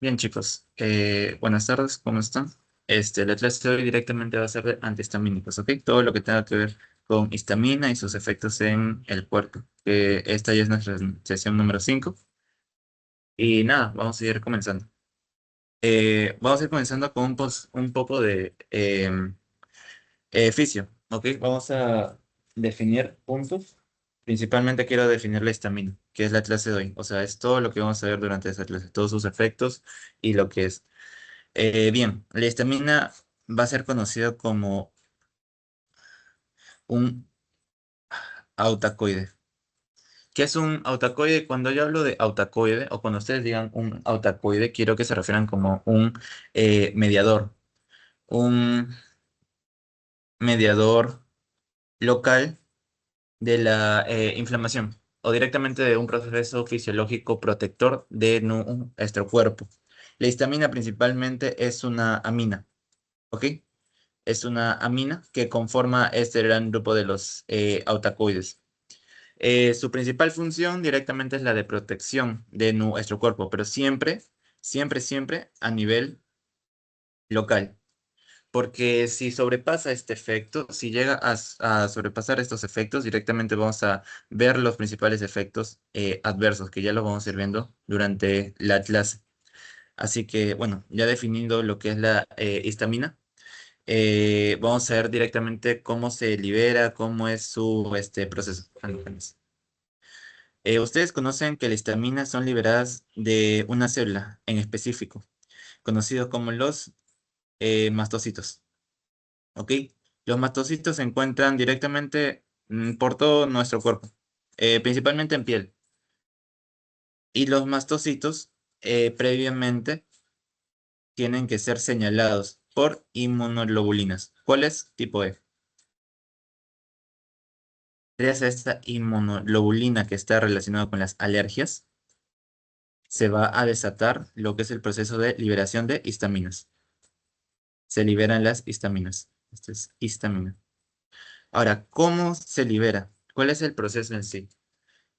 Bien, chicos, buenas tardes, ¿cómo están? La clase de hoy directamente va a ser de antihistamínicos, ¿ok? Todo lo que tenga que ver con histamina y sus efectos en el cuerpo. Esta ya es nuestra sesión número 5. Y nada, vamos a ir comenzando. Vamos a ir comenzando con un poco de fisio, ¿ok? Vamos a definir puntos. Principalmente quiero definir la histamina, que es la clase de hoy. O sea, es todo lo que vamos a ver durante esa clase, todos sus efectos y lo que es. Bien, la histamina va a ser conocido como un autacoide. ¿Qué es un autacoide? Cuando yo hablo de autacoide o cuando ustedes digan un autacoide, quiero que se refieran como un mediador, un mediador local de la inflamación o directamente de un proceso fisiológico protector de nuestro cuerpo. La histamina principalmente es una amina, ¿ok? Es una amina que conforma este gran grupo de los autacoides. Su principal función directamente es la de protección de nuestro cuerpo, pero siempre a nivel local. Porque si sobrepasa este efecto, si llega a sobrepasar estos efectos, directamente vamos a ver los principales efectos adversos, que ya los vamos a ir viendo durante la clase. Así que, bueno, ya definiendo lo que es la histamina. Vamos a ver directamente cómo se libera, cómo es su proceso. Ustedes conocen que las histaminas son liberadas de una célula en específico, conocidos como los mastocitos. ¿Ok? Los mastocitos se encuentran directamente por todo nuestro cuerpo, principalmente en piel. Y los mastocitos previamente tienen que ser señalados por inmunoglobulinas. ¿Cuál es? Tipo E. Gracias a esta inmunoglobulina que está relacionada con las alergias, se va a desatar lo que es el proceso de liberación de histaminas. Se liberan las histaminas. Esto es histamina. Ahora, ¿cómo se libera? ¿Cuál es el proceso en sí?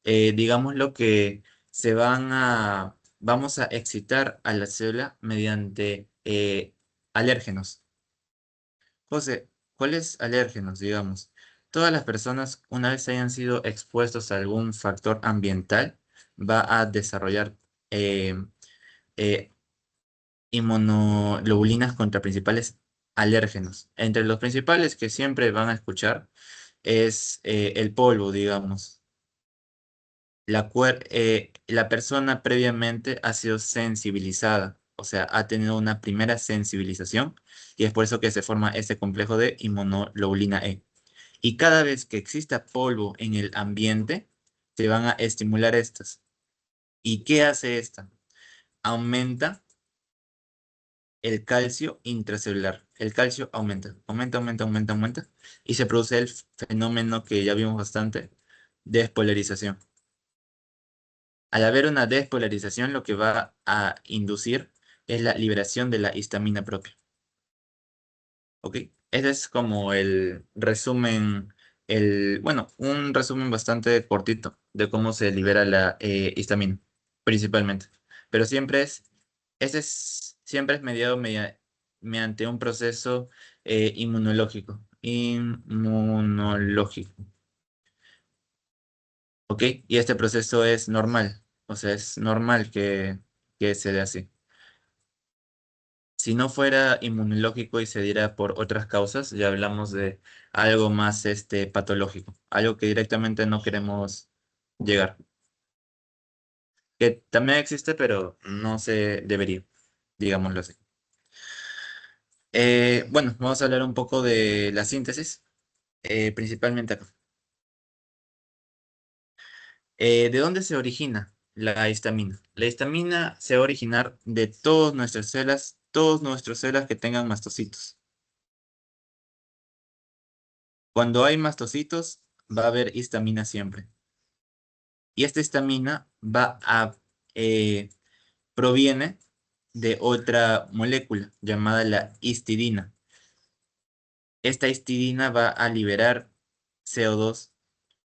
Digamos lo que vamos a excitar a la célula mediante alérgenos. José, ¿cuáles alérgenos, digamos? Todas las personas, una vez hayan sido expuestos a algún factor ambiental, va a desarrollar eh, eh, inmunoglobulinas contra principales alérgenos. Entre los principales que siempre van a escuchar es el polvo, digamos. La persona previamente ha sido sensibilizada, o sea, ha tenido una primera sensibilización y es por eso que se forma este complejo de inmunoglobulina E. Y cada vez que exista polvo en el ambiente, se van a estimular estas. ¿Y qué hace esta? Aumenta el calcio intracelular. El calcio aumenta, y se produce el fenómeno que ya vimos bastante, despolarización. Al haber una despolarización, lo que va a inducir es la liberación de la histamina propia. ¿Ok? Ese es como el resumen, bueno, un resumen bastante cortito de cómo se libera la histamina, principalmente. Pero siempre es mediado mediante un proceso inmunológico. Inmunológico. ¿Ok? Y este proceso es normal. O sea, es normal que se dé así. Si no fuera inmunológico y se diera por otras causas, ya hablamos de algo más patológico, algo que directamente no queremos llegar, que también existe, pero no se debería, digámoslo así. Bueno, vamos a hablar un poco de la síntesis, principalmente acá. ¿De dónde se origina la histamina? La histamina se va a originar de todas nuestras células que tengan mastocitos. Cuando hay mastocitos, va a haber histamina siempre. Y esta histamina eh, proviene de otra molécula llamada la histidina. Esta histidina va a liberar CO2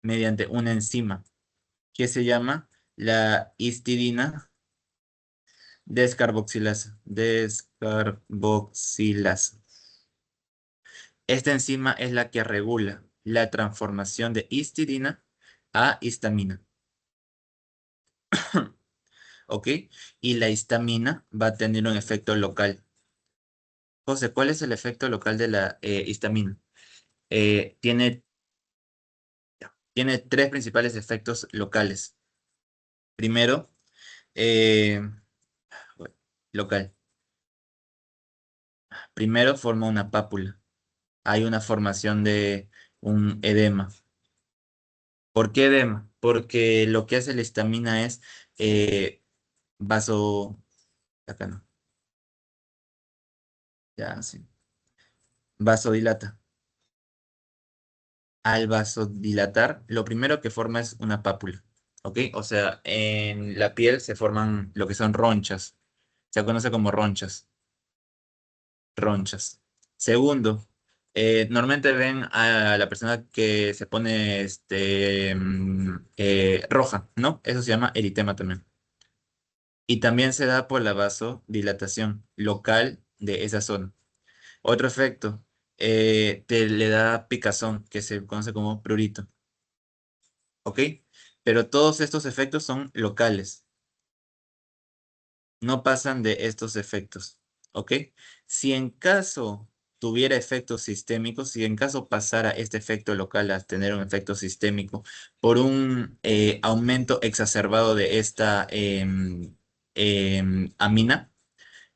mediante una enzima que se llama la histidina Descarboxilasa. Descarboxilasa. Esta enzima es la que regula la transformación de histidina a histamina. ¿Ok? Y la histamina va a tener un efecto local. José, ¿cuál es el efecto local de la histamina? Eh, tiene, tiene tres principales efectos locales. Primero, eh, local. Primero forma una pápula. Hay una formación de un edema. ¿Por qué edema? Porque lo que hace la histamina es eh, vaso... Acá no. Ya, sí. Vasodilata. Al vasodilatar, lo primero que forma es una pápula. ¿Ok? O sea, en la piel se forman lo que son ronchas. Se conoce como ronchas. Ronchas. Segundo, normalmente ven a la persona que se pone roja, ¿no? Eso se llama eritema también. Y también se da por la vasodilatación local de esa zona. Otro efecto, te le da picazón, que se conoce como prurito. ¿Ok? Pero todos estos efectos son locales, no pasan de estos efectos. ¿Ok? Si en caso tuviera efectos sistémicos, si en caso pasara este efecto local a tener un efecto sistémico por un aumento exacerbado de esta amina,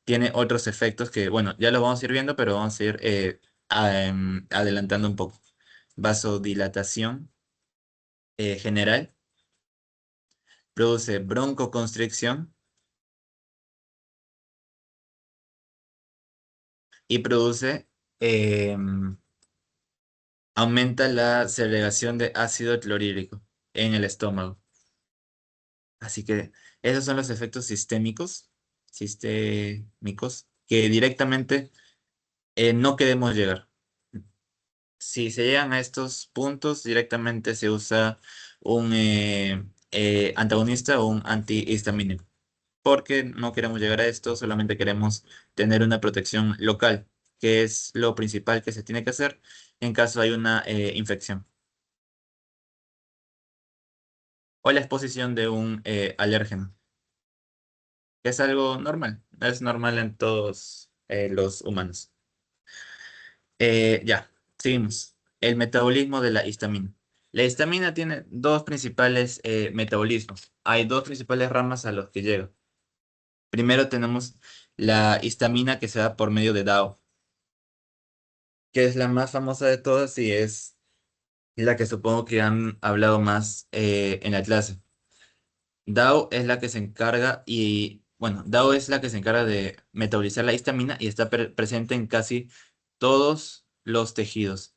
tiene otros efectos que, bueno, ya los vamos a ir viendo, pero vamos a ir adelantando un poco. Vasodilatación general, produce broncoconstricción y produce, aumenta la segregación de ácido clorhídrico en el estómago. Así que esos son los efectos sistémicos, que directamente no queremos llegar. Si se llegan a estos puntos, directamente se usa un antagonista o un antihistamínico. Porque no queremos llegar a esto, solamente queremos tener una protección local, que es lo principal que se tiene que hacer en caso hay una infección. O la exposición de un alérgeno, que es algo normal, es normal en todos los humanos. Ya, seguimos. El metabolismo de la histamina. La histamina tiene dos principales metabolismos. Hay dos principales ramas a los que llega. Primero tenemos la histamina que se da por medio de DAO, que es la más famosa de todas y es la que supongo que han hablado más en la clase. DAO es la que se encarga bueno, DAO es la que se encarga de metabolizar la histamina y está presente en casi todos los tejidos.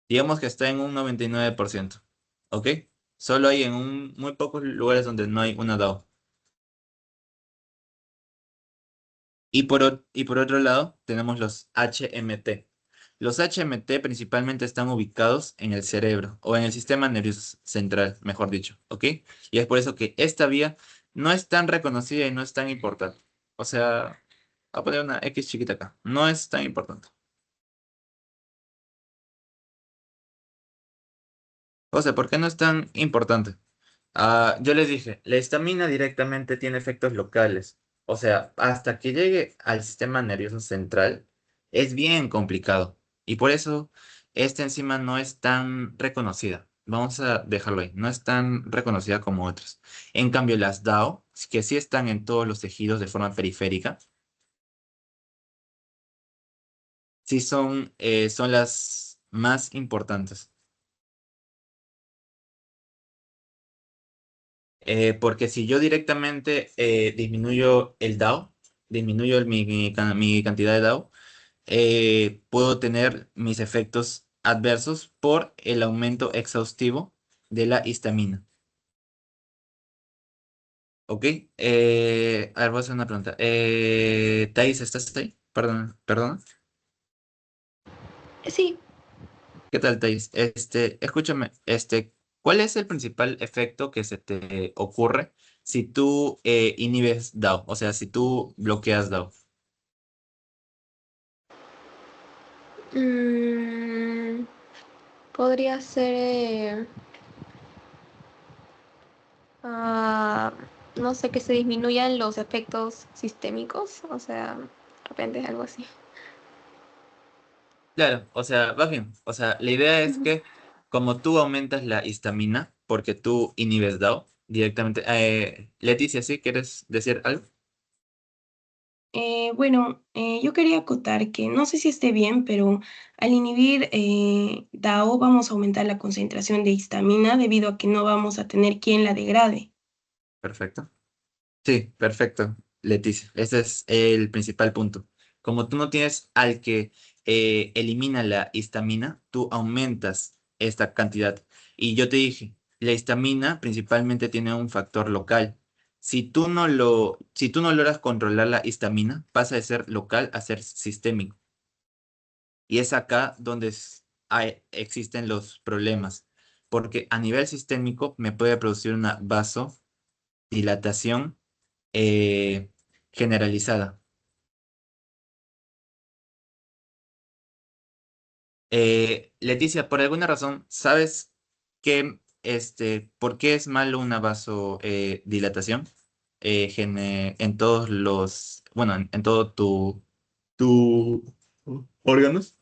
Digamos que está en un 99%. ¿Ok? Solo hay en muy pocos lugares donde no hay una DAO. Y por otro lado, tenemos los HMT. Los HMT principalmente están ubicados en el cerebro o en el sistema nervioso central, mejor dicho, ¿ok? Y es por eso que esta vía no es tan reconocida y no es tan importante. O sea, voy a poner una X chiquita acá. No es tan importante. O sea, ¿por qué no es tan importante? Yo les dije, la histamina directamente tiene efectos locales. O sea, hasta que llegue al sistema nervioso central, es bien complicado. Y por eso esta enzima no es tan reconocida. Vamos a dejarlo ahí. No es tan reconocida como otras. En cambio, las DAO, que sí están en todos los tejidos de forma periférica, sí son las más importantes. Porque si yo directamente disminuyo el DAO, disminuyo mi cantidad de DAO, puedo tener mis efectos adversos por el aumento exhaustivo de la histamina. ¿Ok? A ver, voy a hacer una pregunta. Thais, ¿estás ahí? Perdón, perdón. Sí, ¿Qué tal, Thais? Escúchame, ¿Cuál es el principal efecto que se te ocurre si tú inhibes DAO? O sea, si tú bloqueas DAO. Mm, podría ser, ah, no sé, que se disminuyan los efectos sistémicos, o sea, de repente algo así. Claro, o sea, va bien. O sea, la idea es Ujú. que como tú aumentas la histamina, porque tú inhibes DAO directamente. Leticia, ¿sí? ¿Quieres decir algo? Yo quería acotar que no sé si esté bien, pero al inhibir DAO vamos a aumentar la concentración de histamina debido a que no vamos a tener quien la degrade. Perfecto. Sí, perfecto, Leticia. Ese es el principal punto. Como tú no tienes al que elimina la histamina, tú aumentas esta cantidad. Y yo te dije, la histamina principalmente tiene un factor local. Si tú no logras controlar la histamina, pasa de ser local a ser sistémico. Y es acá donde existen los problemas. Porque a nivel sistémico me puede producir una vasodilatación eh, generalizada. Leticia, por alguna razón, ¿sabes por qué es malo una vasodilatación? En todos bueno, en todo tu órganos.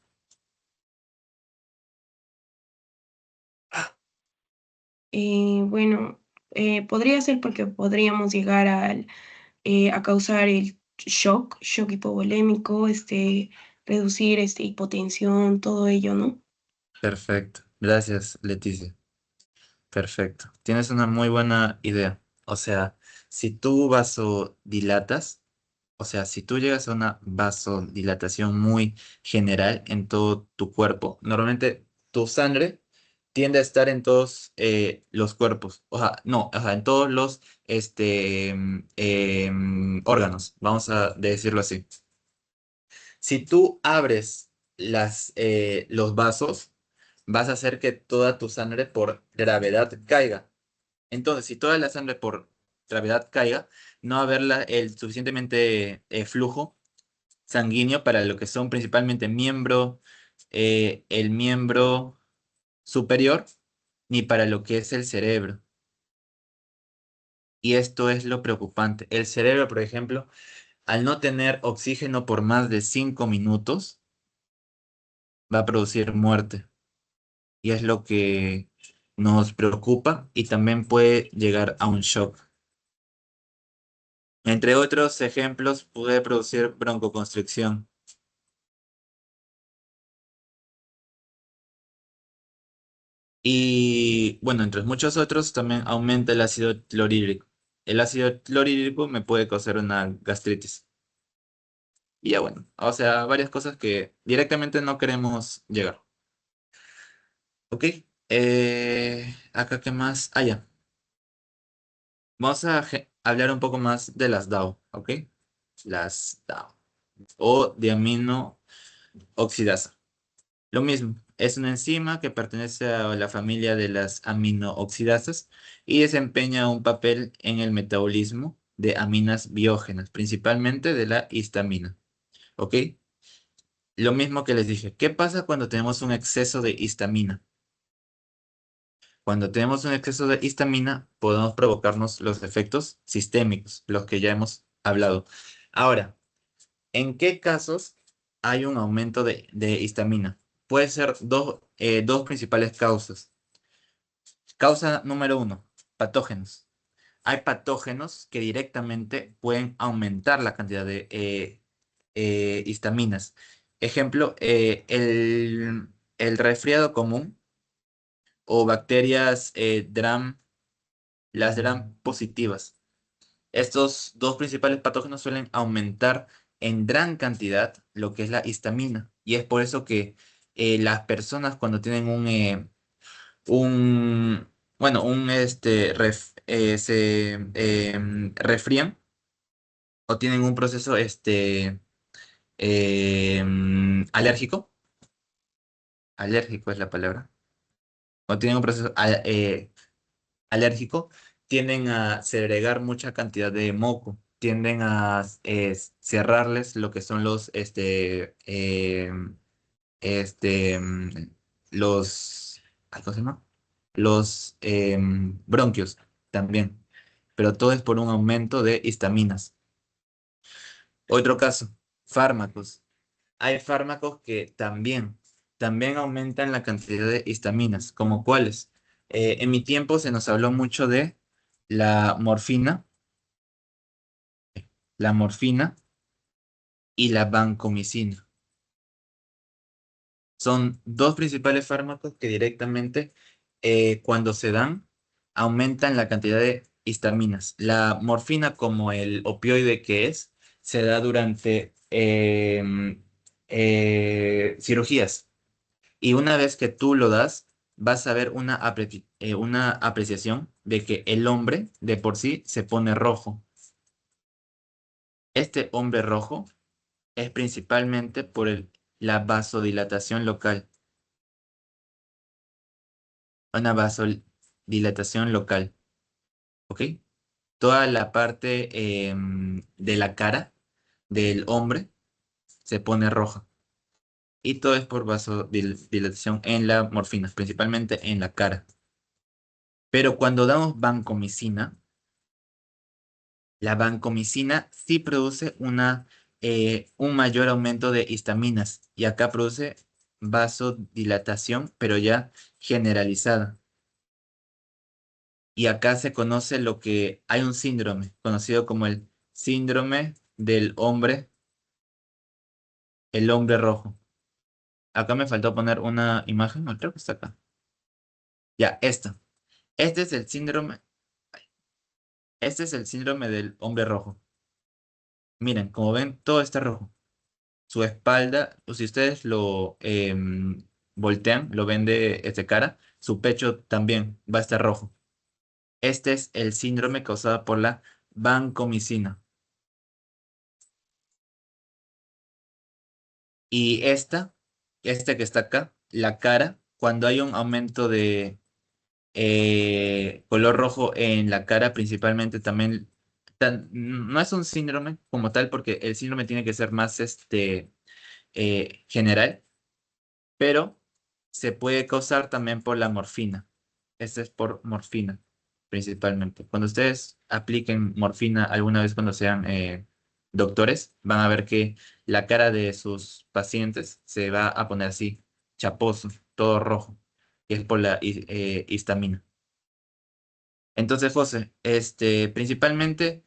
Bueno, podría ser porque podríamos llegar a causar el shock hipovolémico, reducir hipotensión, todo ello, ¿no? Perfecto. Gracias, Leticia. Perfecto. Tienes una muy buena idea. O sea, si tú vasodilatas, o sea, si tú llegas a una vasodilatación muy general en todo tu cuerpo, normalmente tu sangre tiende a estar en todos los cuerpos, o sea, no, o sea, en todos los órganos, vamos a decirlo así. Si tú abres los vasos, vas a hacer que toda tu sangre por gravedad caiga. Entonces, si toda la sangre por gravedad caiga, no va a haber el suficientemente flujo sanguíneo para lo que son principalmente el miembro superior, ni para lo que es el cerebro. Y esto es lo preocupante. El cerebro, por ejemplo, al no tener oxígeno por más de 5 minutos, va a producir muerte. Y es lo que nos preocupa y también puede llegar a un shock. Entre otros ejemplos, puede producir broncoconstricción. Y bueno, entre muchos otros, también aumenta el ácido clorhídrico. El ácido clorhídrico me puede causar una gastritis. Y ya bueno, o sea, varias cosas que directamente no queremos llegar. ¿Ok? Acá, ¿qué más? Ah, ya. Vamos a hablar un poco más de las DAO, ¿ok? Las DAO. O diamino oxidasa. Lo mismo, es una enzima que pertenece a la familia de las aminooxidasas y desempeña un papel en el metabolismo de aminas biógenas, principalmente de la histamina. ¿Ok? Lo mismo que les dije, ¿qué pasa cuando tenemos un exceso de histamina? Cuando tenemos un exceso de histamina, podemos provocarnos los efectos sistémicos, los que ya hemos hablado. Ahora, ¿en qué casos hay un aumento de histamina? Puede ser dos principales causas. Causa número uno, patógenos. Hay patógenos que directamente pueden aumentar la cantidad de histaminas. Ejemplo, el resfriado común o bacterias las Gram positivas. Estos dos principales patógenos suelen aumentar en gran cantidad lo que es la histamina. Y es por eso que las personas cuando tienen un, bueno, se resfrían o tienen un proceso alérgico, alérgico es la palabra, o tienen un proceso alérgico, tienden a segregar mucha cantidad de moco, tienden a cerrarles lo que son este, mm, ¿cómo se llama? Los bronquios también, pero todo es por un aumento de histaminas. Otro caso, fármacos. Hay fármacos que también aumentan la cantidad de histaminas, como cuáles. En mi tiempo se nos habló mucho de la morfina, la morfina y la vancomicina. Son dos principales fármacos que directamente, cuando se dan, aumentan la cantidad de histaminas. La morfina, como el opioide que es, se da durante cirugías. Y una vez que tú lo das, vas a ver una apreciación de que el hombre de por sí se pone rojo. Este hombre rojo es principalmente por la vasodilatación local. Una vasodilatación local, ¿ok? Toda la parte de la cara del hombre se pone roja. Y todo es por vasodilatación en la morfina, principalmente en la cara. Pero cuando damos vancomicina, la vancomicina sí produce un mayor aumento de histaminas y acá produce vasodilatación, pero ya generalizada. Y acá se conoce hay un síndrome conocido como el síndrome del hombre, el hombre rojo. Acá me faltó poner una imagen, no, creo que está acá. Ya, esta. Este es el síndrome, este es el síndrome del hombre rojo. Miren, como ven, todo está rojo. Su espalda, o si ustedes lo voltean, lo ven de cara, su pecho también va a estar rojo. Este es el síndrome causado por la vancomicina. Y esta que está acá, la cara, cuando hay un aumento de color rojo en la cara, principalmente también, no es un síndrome como tal, porque el síndrome tiene que ser más general, pero se puede causar también por la morfina. Este es por morfina, principalmente. Cuando ustedes apliquen morfina alguna vez cuando sean doctores, van a ver que la cara de sus pacientes se va a poner así, chaposo, todo rojo, que es por la histamina. Entonces, José, principalmente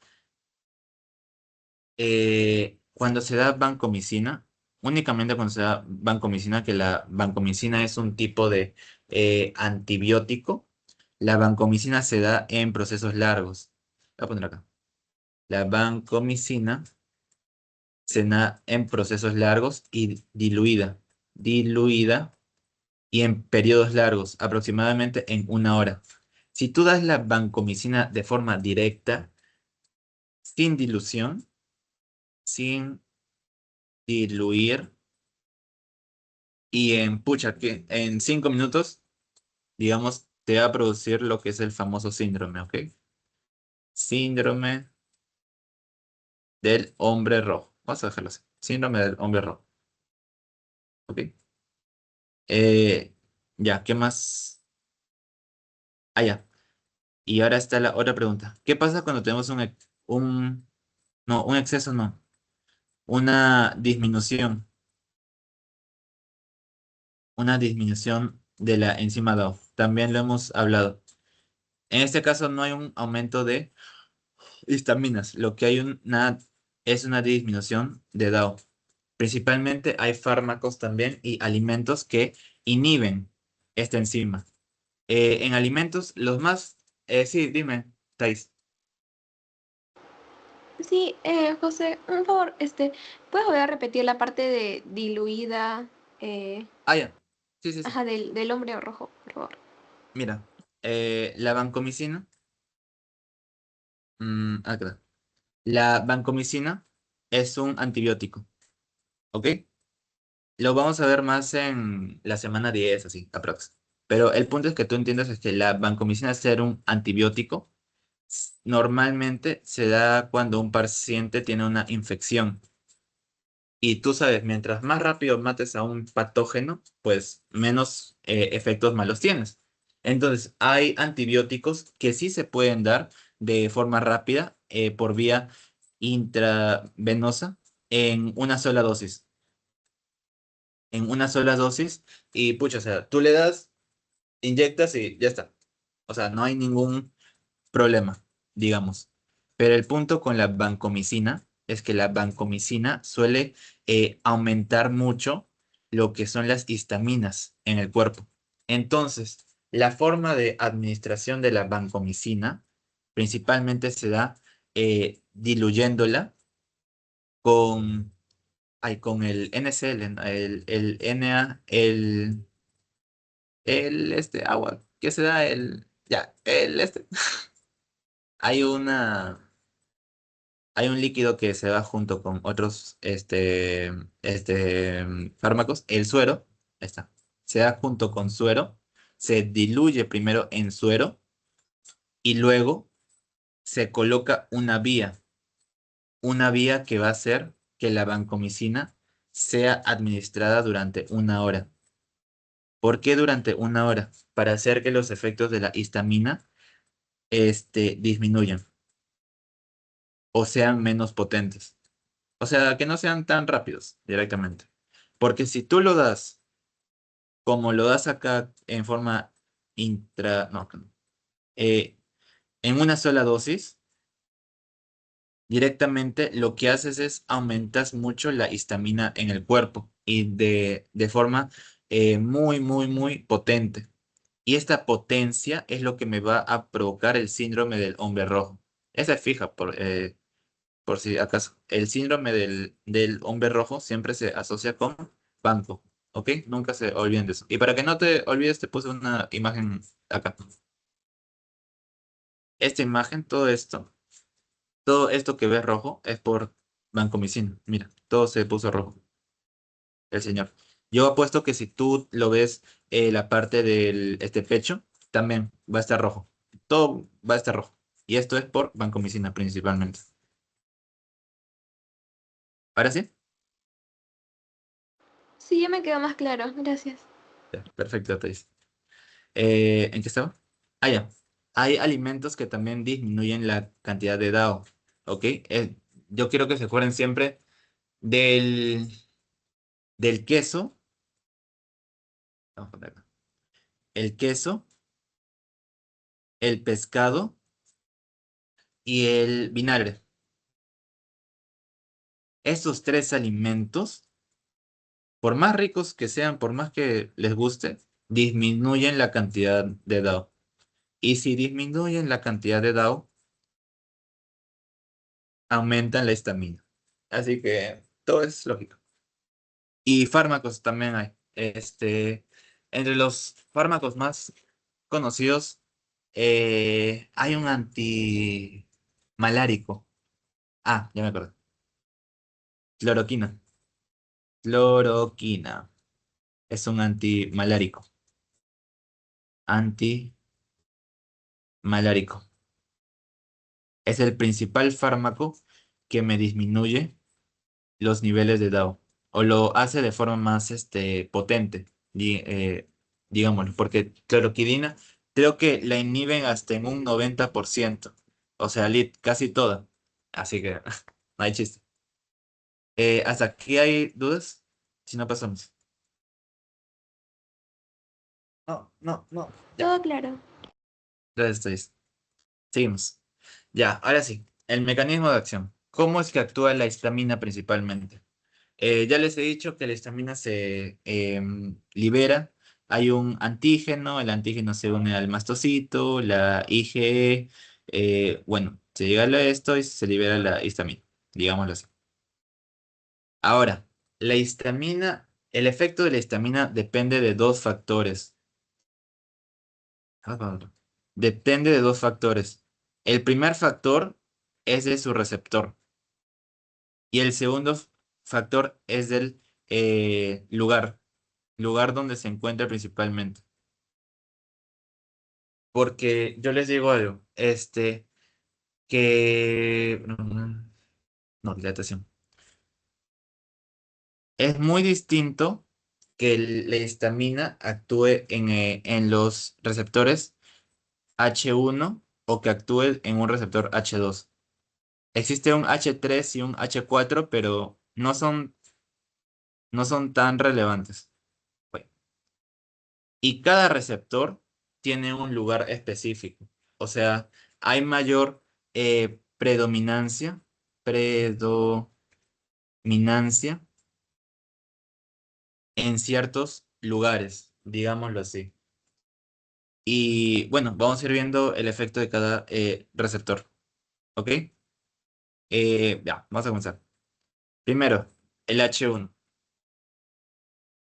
cuando se da vancomicina, únicamente cuando se da vancomicina, que la vancomicina es un tipo de antibiótico, la vancomicina se da en procesos largos. Voy a poner acá. La vancomicina se da en procesos largos y diluida y en periodos largos, aproximadamente en 1 hora. Si tú das la vancomicina de forma directa, sin dilución, sin diluir, y que en 5 minutos, digamos, te va a producir lo que es el famoso síndrome, ¿ok? Síndrome del hombre rojo. Vamos a dejarlo así. Síndrome del hombre rojo. ¿Ok? Eh, ya, ¿qué más? Ah, ya. Y ahora está la otra pregunta. ¿Qué pasa cuando tenemos no, un exceso, no, una disminución de la enzima DAO? También lo hemos hablado. En este caso no hay un aumento de histaminas. Lo que hay es una disminución de DAO. Principalmente hay fármacos también y alimentos que inhiben esta enzima. En alimentos, los más... sí, dime, Thais. Sí, José, un favor, ¿puedes volver a repetir la parte de diluida, eh, Ah, ya. Sí, sí, sí. ajá, del hombre rojo, por favor? Mira, la vancomicina. Acá. La vancomicina es un antibiótico, ¿ok? Lo vamos a ver más en la semana 10, así, aprox. Pero el punto es que tú entiendas es que la vancomicina, al ser un antibiótico, normalmente se da cuando un paciente tiene una infección. Y tú sabes, mientras más rápido mates a un patógeno, pues menos efectos malos tienes. Entonces, hay antibióticos que sí se pueden dar de forma rápida por vía intravenosa en una sola dosis. En una sola dosis y pucha, o sea, tú le das, inyectas y ya está. O sea, no hay ningún problema, digamos. Pero el punto con la vancomicina es que la vancomicina suele aumentar mucho lo que son las histaminas en el cuerpo. Entonces, la forma de administración de la vancomicina principalmente se da diluyéndola con, con el NCL, ¿no? el NA, agua, que se da hay hay un líquido que se va junto con otros fármacos, el suero, ahí está, se da junto con suero, se diluye primero en suero y luego se coloca una vía que va a hacer que la vancomicina sea administrada durante una hora. ¿Por qué durante una hora? Para hacer que los efectos de la histamina disminuyan o sean menos potentes. O sea, que no sean tan rápidos directamente. Porque si tú lo das como lo das acá en forma no, eh, en una sola dosis, directamente lo que haces es aumentas mucho la histamina en el cuerpo y de forma muy, muy, muy potente. Y esta potencia es lo que me va a provocar el síndrome del hombre rojo. Esa es fija, por si acaso. El síndrome del hombre rojo siempre se asocia con banco, ¿ok? Nunca se olviden de eso. Y para que no te olvides, te puse una imagen acá. Esta imagen, todo esto que ves rojo es por vancomicina. Mira, todo se puso rojo, el señor. Yo apuesto que si tú lo ves, la parte del pecho, también va a estar rojo. Todo va a estar rojo. Y esto es por vancomicina principalmente. ¿Ahora sí? Sí, ya me quedó más claro, gracias. Ya, perfecto, te dice. ¿En qué estaba? Ah, ya. Hay alimentos que también disminuyen la cantidad de DAO, ¿ok? Yo quiero que se acuerden siempre del, del queso. Vamos a poner acá. El queso, el pescado y el vinagre. Estos tres alimentos, por más ricos que sean, por más que les guste, disminuyen la cantidad de DAO. Y si disminuyen la cantidad de DAO, aumentan la histamina. Así que todo es lógico. Y fármacos también hay. Entre los fármacos más conocidos, hay un antimalárico. Ah, ya me acuerdo. Cloroquina. Cloroquina. Es un antimalárico. Antimalárico. Es el principal fármaco que me disminuye los niveles de DAO. O lo hace de forma más potente, digámoslo, porque cloroquidina creo que la inhiben hasta en un 90%. O sea, casi toda. Así que no hay chiste. ¿Hasta aquí hay dudas? Si no pasamos. No, no, no. Ya. Todo claro. Gracias, Thais. Seguimos. Ya, ahora sí. El mecanismo de acción. ¿Cómo es que actúa la histamina principalmente? Ya les he dicho que la histamina se libera. Hay un antígeno, el antígeno se une al mastocito, la IgE, bueno, se llega a esto y se libera la histamina, digámoslo así. Ahora, la histamina, el efecto de la histamina depende de dos factores. Depende de dos factores. El primer factor es de su receptor y el segundo factor es del lugar donde se encuentra principalmente. porque yo les digo algo, que... No, dilatación. Es muy distinto que la histamina actúe en los receptores H1 o que actúe en un receptor H2. Existe un H3 y un H4, pero no son tan relevantes. Bueno, y cada receptor tiene un lugar específico. O sea, hay mayor predominancia en ciertos lugares, digámoslo así. Y bueno, vamos a ir viendo el efecto de cada receptor. ¿Ok? Ya, vamos a comenzar. Primero, el H1.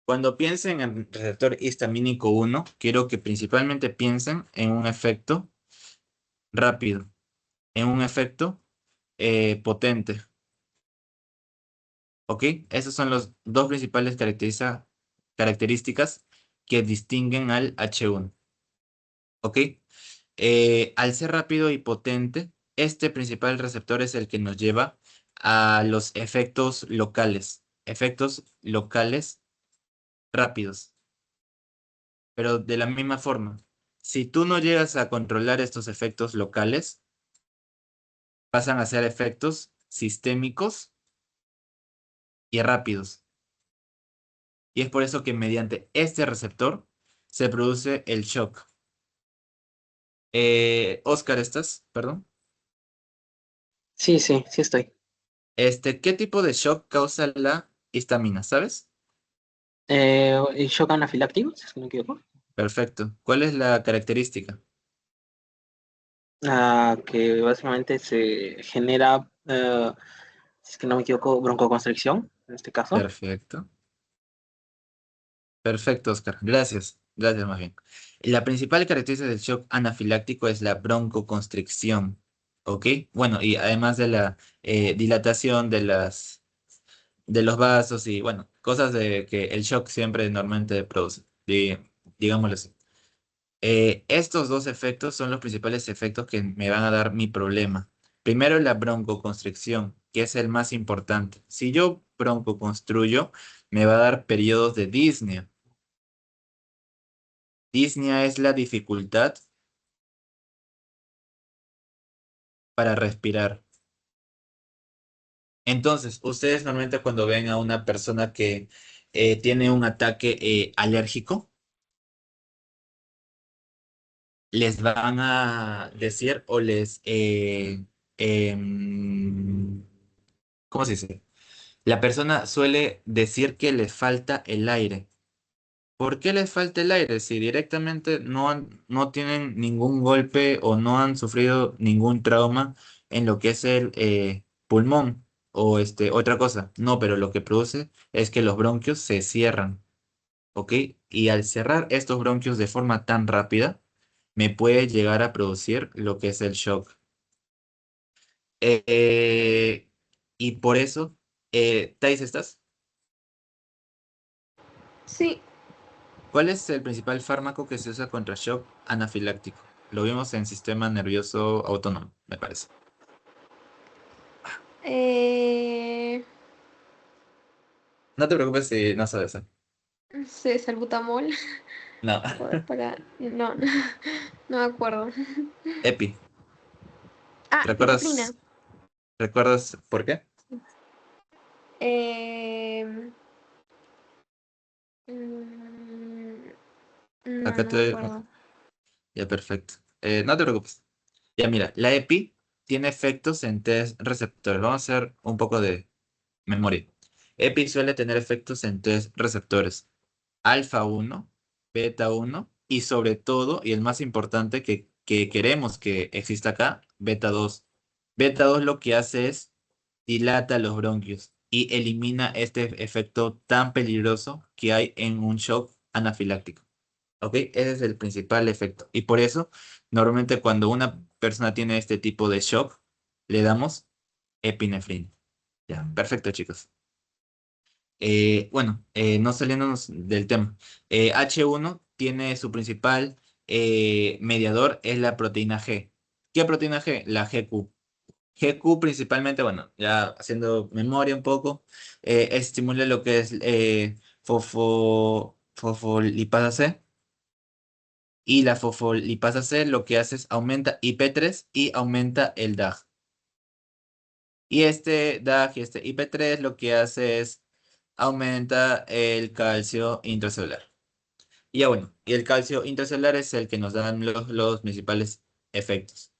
Cuando piensen en receptor histamínico 1, quiero que principalmente piensen en un efecto rápido, en un efecto potente. ¿Ok? Esas son las dos principales características que distinguen al H1. ¿Ok? Al ser rápido y potente, este principal receptor es el que nos lleva a los efectos locales rápidos. Pero de la misma forma, si tú no llegas a controlar estos efectos locales, pasan a ser efectos sistémicos y rápidos. Y es por eso que mediante este receptor se produce el shock. Oscar, ¿estás? Perdón. Sí, sí, sí estoy. ¿Qué tipo de shock causa la histamina? ¿Sabes? ¿Y shock anafiláctico, si es que no me equivoco? Perfecto. ¿Cuál es la característica? Que básicamente se genera, si es que no me equivoco, broncoconstricción, en este caso. Perfecto. Perfecto, Oscar. Gracias. Gracias, más bien. La principal característica del shock anafiláctico es la broncoconstricción. ¿Ok? Bueno, y además de la dilatación de los vasos y, bueno, cosas de que el shock siempre normalmente produce. Digámoslo así. Estos dos efectos son los principales efectos que me van a dar mi problema. Primero, la broncoconstricción, que es el más importante. Si yo broncoconstruyo, me va a dar periodos de disnea. Disnea es la dificultad para respirar. Entonces, ustedes normalmente cuando ven a una persona que tiene un ataque alérgico, les van a decir o ¿cómo se dice? La persona suele decir que les falta el aire. ¿Por qué les falta el aire? Si directamente no tienen ningún golpe o no han sufrido ningún trauma en lo que es el pulmón o otra cosa. No, pero lo que produce es que los bronquios se cierran, ¿ok? Y al cerrar estos bronquios de forma tan rápida, me puede llegar a producir lo que es el shock. Eh, y por eso, Thais, ¿estás? Sí, ¿Cuál es el principal fármaco que se usa contra shock anafiláctico? Lo vimos en sistema nervioso autónomo, me parece. eh, No te preocupes si no sabes. sí, salbutamol. No, No, no me acuerdo. Epi. Ah, ciclina. ¿Recuerdas por qué? Eh, mm, no, Acá no me te... acuerdo. Ya, perfecto. No te preocupes. Ya, mira, la EPI tiene efectos en tres receptores. Vamos a hacer un poco de memoria. EPI suele tener efectos en tres receptores. Alfa 1, beta 1 y sobre todo, y el más importante que queremos que exista acá, beta 2. Beta 2 lo que hace es dilata los bronquios y elimina este efecto tan peligroso que hay en un shock anafiláctico. ¿Ok? Ese es el principal efecto. Y por eso, normalmente cuando una persona tiene este tipo de shock, le damos epinefrina. Ya, perfecto, chicos. Bueno, no saliéndonos del tema. H1 tiene su principal mediador es la proteína G. ¿Qué proteína G? La GQ. GQ principalmente, bueno, ya haciendo memoria un poco, estimula lo que es fosfolipasa C. Y la fosfolipasa C lo que hace es aumenta IP3 y aumenta el DAG. Y este DAG y este IP3 lo que hace es aumenta el calcio intracelular. Y ya bueno, y el calcio intracelular es el que nos dan los principales efectos.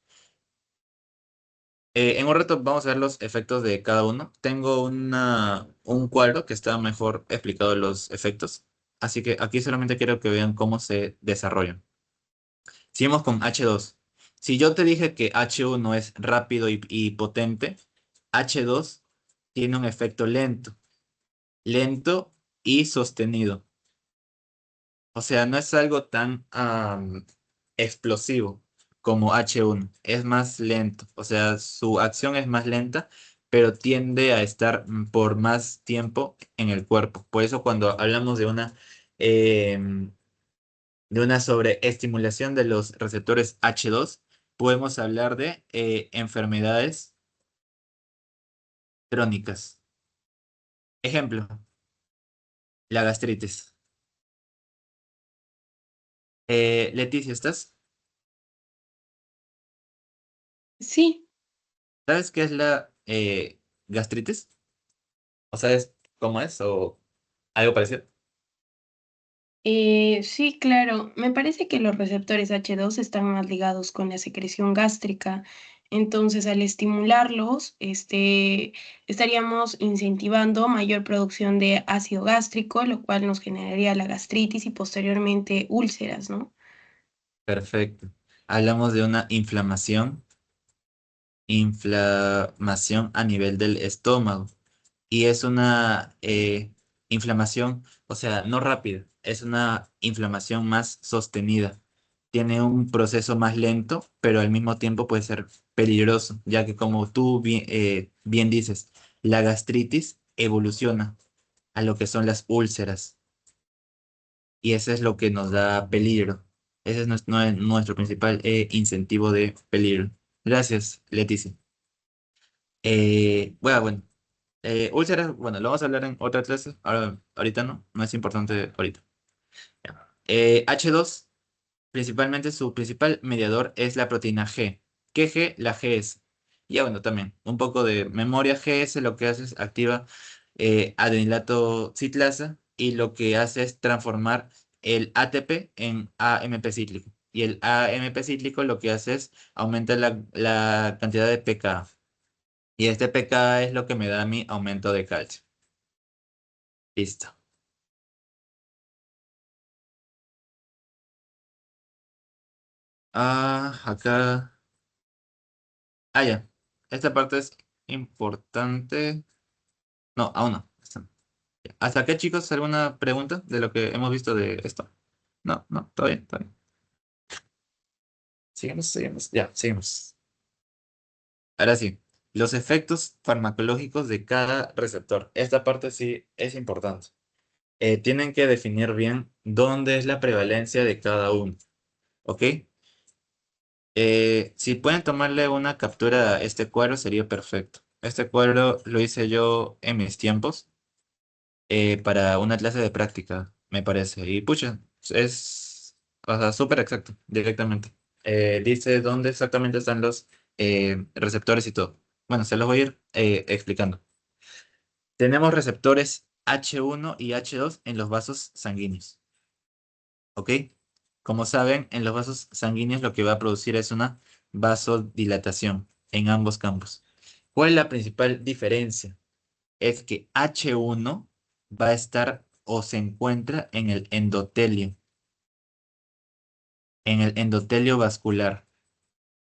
En un rato vamos a ver los efectos de cada uno. Tengo un cuadro que está mejor explicado los efectos. Así que aquí solamente quiero que vean cómo se desarrollan. Seguimos con H2. Si yo te dije que H1 es rápido y potente, H2 tiene un efecto lento. Lento y sostenido. O sea, no es algo tan explosivo como H1. Es más lento. O sea, su acción es más lenta, pero tiende a estar por más tiempo en el cuerpo. Por eso cuando hablamos de una sobreestimulación de los receptores H2, podemos hablar de enfermedades crónicas. Ejemplo, la gastritis. Leticia, ¿estás? Sí, ¿Sabes qué es la gastritis? ¿O sabes cómo es? ¿O algo parecido? sí, claro. Me parece que los receptores H2 están más ligados con la secreción gástrica. Entonces, al estimularlos, estaríamos incentivando mayor producción de ácido gástrico, lo cual nos generaría la gastritis y posteriormente úlceras, ¿no? Perfecto. Hablamos de una inflamación a nivel del estómago. Y es una inflamación, o sea, no rápida, es una inflamación más sostenida. Tiene un proceso más lento, pero al mismo tiempo puede ser peligroso, ya que como tú bien dices, la gastritis evoluciona a lo que son las úlceras. Y eso es lo que nos da peligro. Ese es nuestro principal incentivo de peligro. Gracias, Leticia. Bueno. Úlceras, bueno, lo vamos a hablar en otra clase. Ahorita no es importante ahorita. Ya. H2, principalmente su principal mediador es la proteína G. ¿Qué G? La GS. Ya bueno, también un poco de memoria. GS lo que hace es activa adenilato citlasa y lo que hace es transformar el ATP en AMP cíclico. Y el AMP cíclico lo que hace es aumentar la cantidad de pKa. Y este pKa es lo que me da mi aumento de calcio. Listo. Acá. Ya. Esta parte es importante. No, aún no. Ya. ¿Hasta acá, chicos, alguna pregunta de lo que hemos visto de esto? No, todo bien, todo bien. Seguimos. Ya, seguimos. Ahora sí. Los efectos farmacológicos de cada receptor. Esta parte sí es importante. Tienen que definir bien dónde es la prevalencia de cada uno. ¿Ok? Si pueden tomarle una captura a este cuadro sería perfecto. Este cuadro lo hice yo en mis tiempos para una clase de práctica, me parece. Y pucha, es o sea, súper exacto, directamente. Dice dónde exactamente están los receptores y todo. Bueno, se los voy a ir explicando. Tenemos receptores H1 y H2 en los vasos sanguíneos. ¿Ok? Como saben, en los vasos sanguíneos lo que va a producir es una vasodilatación en ambos campos. ¿Cuál es la principal diferencia? Es que H1 va a estar o se encuentra en el endotelio vascular,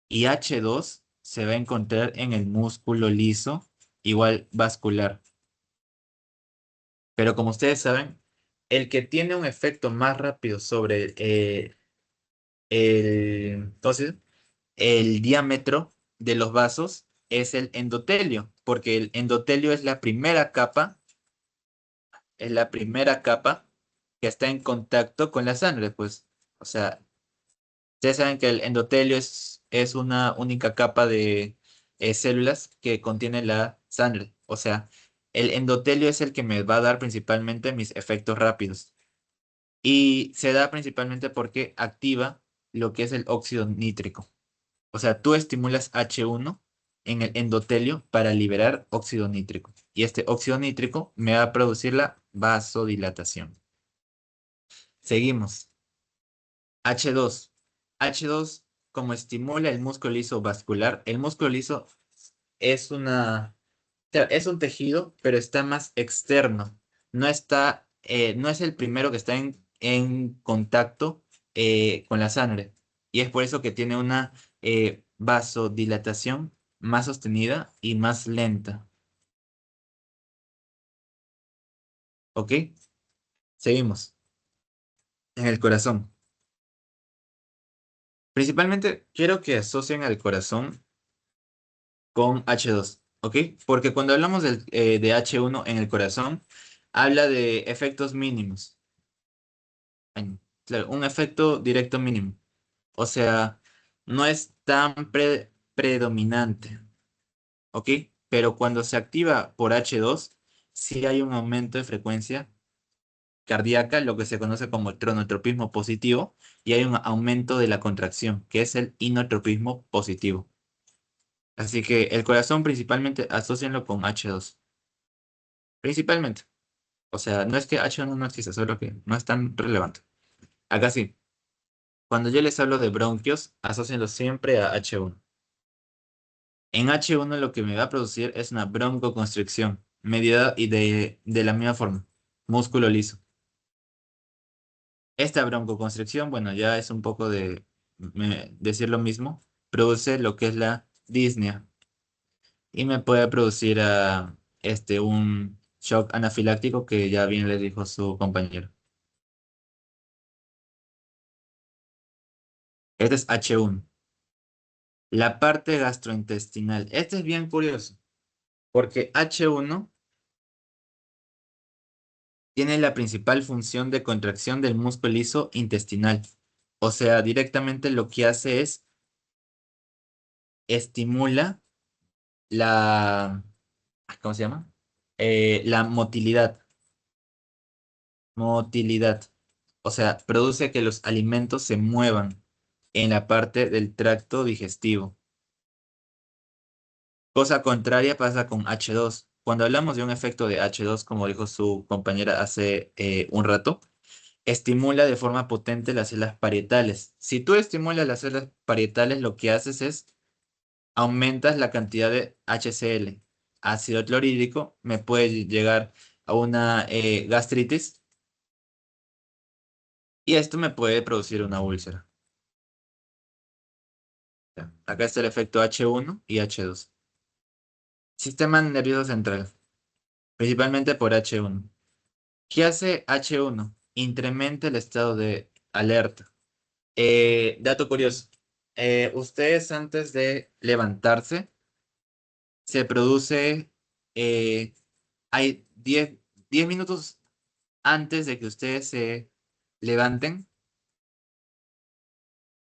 y H2 se va a encontrar en el músculo liso, igual vascular. Pero como ustedes saben, el que tiene un efecto más rápido sobre entonces, el diámetro de los vasos es el endotelio, porque el endotelio es la primera capa que está en contacto con la sangre, pues. O sea, Ustedes saben que el endotelio es una única capa de células que contiene la sangre. O sea, el endotelio es el que me va a dar principalmente mis efectos rápidos. Y se da principalmente porque activa lo que es el óxido nítrico. O sea, tú estimulas H1 en el endotelio para liberar óxido nítrico. Y este óxido nítrico me va a producir la vasodilatación. Seguimos. H2. H2, como estimula el músculo liso vascular, el músculo liso es o sea, es un tejido, pero está más externo. No es el primero que está en contacto con la sangre. Y es por eso que tiene una vasodilatación más sostenida y más lenta. ¿Ok? Seguimos. En el corazón. Principalmente quiero que asocien al corazón con H2, ¿ok? Porque cuando hablamos de H1 en el corazón, habla de efectos mínimos. Ay, claro, un efecto directo mínimo. O sea, no es tan predominante, ¿ok? Pero cuando se activa por H2, sí hay un aumento de frecuencia cardíaca, lo que se conoce como el cronotropismo positivo, y hay un aumento de la contracción, que es el inotropismo positivo. Así que el corazón principalmente asócienlo con H2. Principalmente. O sea, no es que H1 no exista, solo que no es tan relevante. Acá sí. Cuando yo les hablo de bronquios, asócienlo siempre a H1. En H1 lo que me va a producir es una broncoconstricción, medida y de la misma forma, músculo liso. Esta broncoconstricción, bueno, ya es un poco de decir lo mismo, produce lo que es la disnea y me puede producir un shock anafiláctico que ya bien le dijo su compañero. Este es H1. La parte gastrointestinal. Este es bien curioso, porque H1 tiene la principal función de contracción del músculo liso intestinal. O sea, directamente lo que hace es estimula la, ¿cómo se llama? La motilidad. Motilidad. O sea, produce que los alimentos se muevan en la parte del tracto digestivo. Cosa contraria pasa con H2. Cuando hablamos de un efecto de H2, como dijo su compañera hace un rato, estimula de forma potente las células parietales. Si tú estimulas las células parietales, lo que haces es aumentas la cantidad de HCl, ácido clorhídrico, me puede llegar a una gastritis y esto me puede producir una úlcera. Ya, acá está el efecto H1 y H2. Sistema nervioso central, principalmente por H1. ¿Qué hace H1? Incrementa el estado de alerta. Dato curioso. Ustedes antes de levantarse, se produce, eh, hay 10 minutos antes de que ustedes se levanten,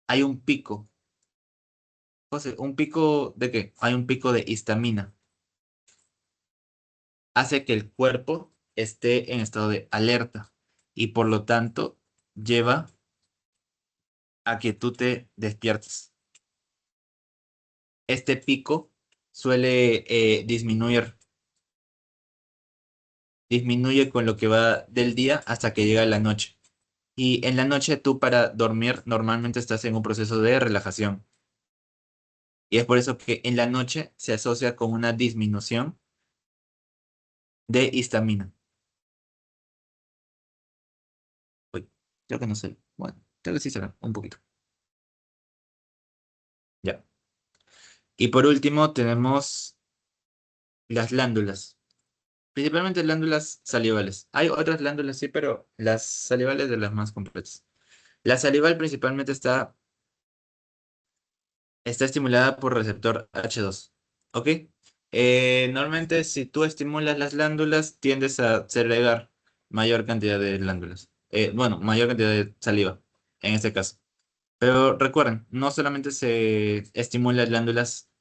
hay un pico. José, ¿un pico de qué? Hay un pico de histamina. Hace que el cuerpo esté en estado de alerta y por lo tanto lleva a que tú te despiertes. Este pico suele disminuye con lo que va del día hasta que llega la noche. Y en la noche tú para dormir normalmente estás en un proceso de relajación. Y es por eso que en la noche se asocia con una disminución de histamina. Uy, creo que no sé. Bueno, creo que sí será un poquito. Ya. Y por último tenemos las glándulas. Principalmente glándulas salivales. Hay otras glándulas, sí, pero las salivales de las más completas. La salival principalmente está estimulada por receptor H2. ¿Ok? Normalmente si tú estimulas las glándulas, tiendes a segregar mayor cantidad de glándulas. Bueno, mayor cantidad de saliva, en este caso. Pero recuerden, no solamente se estimula glándulas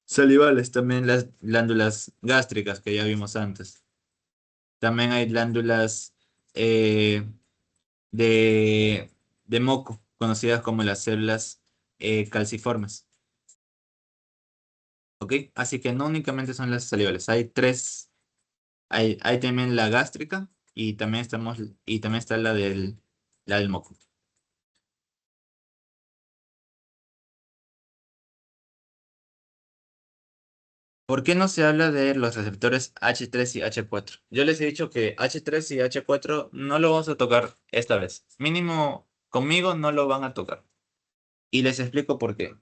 salivales, también las glándulas gástricas que ya vimos antes. También hay glándulas eh, de, de moco, conocidas como las células calciformes. ¿Ok? Así que no únicamente son las salivales, hay tres, hay también la gástrica y también está la del moco. ¿Por qué no se habla de los receptores H3 y H4? Yo les he dicho que H3 y H4 no lo vamos a tocar esta vez. Mínimo conmigo no lo van a tocar. Y les explico por qué.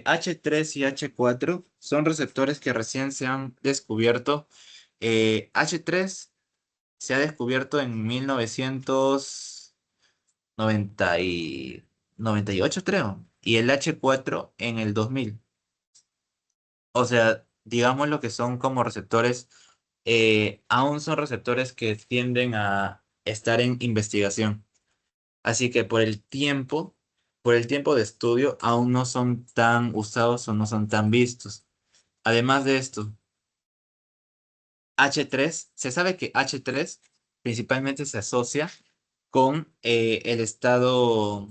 H3 y H4 son receptores que recién se han descubierto. H3 se ha descubierto en 1998, creo. Y el H4 en el 2000. O sea, digamos lo que son como receptores, aún son receptores que tienden a estar en investigación. Así que por el tiempo de estudio, aún no son tan usados o no son tan vistos. Además de esto, H3, se sabe que H3 principalmente se asocia con el estado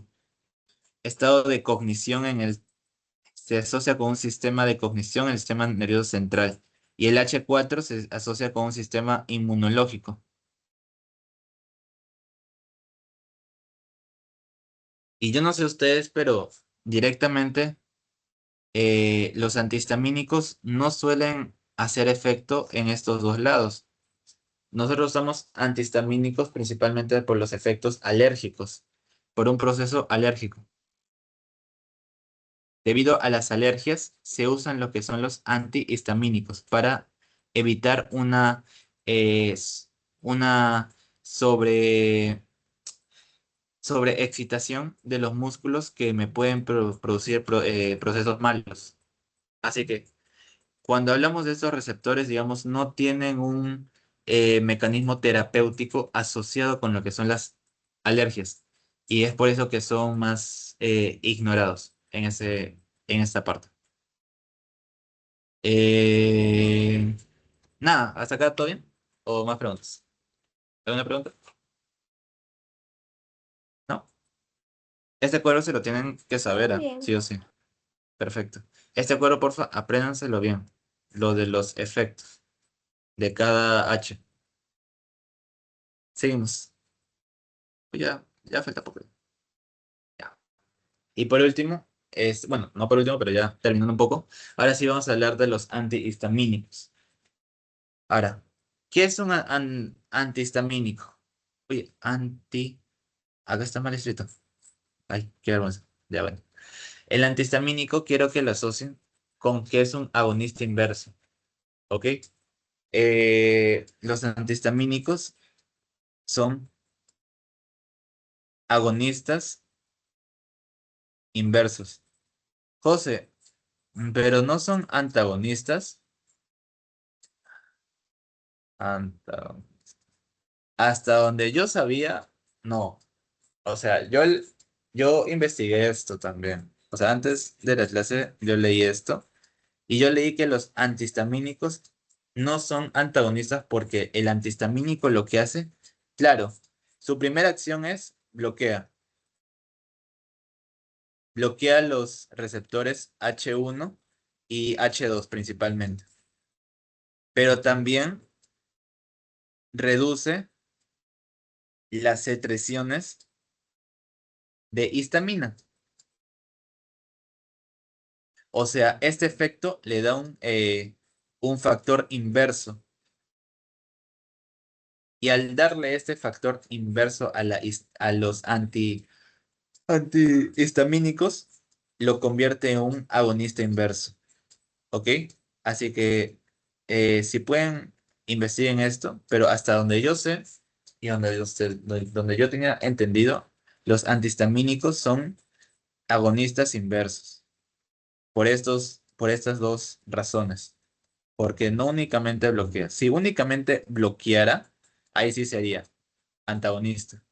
de cognición se asocia con un sistema de cognición, el sistema nervioso central. Y el H4 se asocia con un sistema inmunológico. Y yo no sé ustedes, pero directamente los antihistamínicos no suelen hacer efecto en estos dos lados. Nosotros usamos antihistamínicos principalmente por los efectos alérgicos, por un proceso alérgico. Debido a las alergias, se usan lo que son los antihistamínicos para evitar una sobre, sobreexcitación de los músculos que me pueden producir procesos malos. Así que cuando hablamos de estos receptores, digamos, no tienen un mecanismo terapéutico asociado con lo que son las alergias. Y es por eso que son más ignorados en esta parte. Eh, Nada, ¿hasta acá todo bien? ¿O más preguntas? ¿Alguna pregunta? ¿No? Este cuadro se lo tienen que saber, Bien. sí o sí. Perfecto. Este cuadro, porfa, apréndanselo bien. Lo de los efectos de cada H. Seguimos. Ya falta poco. Ya. Y por último, bueno, no por último, pero ya terminando un poco. Ahora sí vamos a hablar de los antihistamínicos. Ahora, ¿qué es un antihistamínico? Oye, acá está mal escrito. Ay, qué vergüenza. Ya bueno. El antihistamínico quiero que lo asocien con que es un agonista inverso. ¿Ok? Los antihistamínicos son agonistas inversos. José, pero no son antagonistas. Anta- Hasta donde yo sabía, no. O sea, yo investigué esto también. O sea, antes de la clase yo leí esto y yo leí que los antihistamínicos no son antagonistas porque el antihistamínico lo que hace, claro, su primera acción es bloquea los receptores H1 y H2 principalmente, pero también reduce las secreciones de histamina. O sea, este efecto le da un factor inverso. Y al darle este factor inverso a los antihistamínicos, lo convierte en un agonista inverso. ¿Ok? Así que si pueden, investiguen esto, pero hasta donde yo sé y donde yo tenía entendido, los antihistamínicos son agonistas inversos. Por estas dos razones. Porque no únicamente bloquea. Si únicamente bloqueara, ahí sí sería antagonista.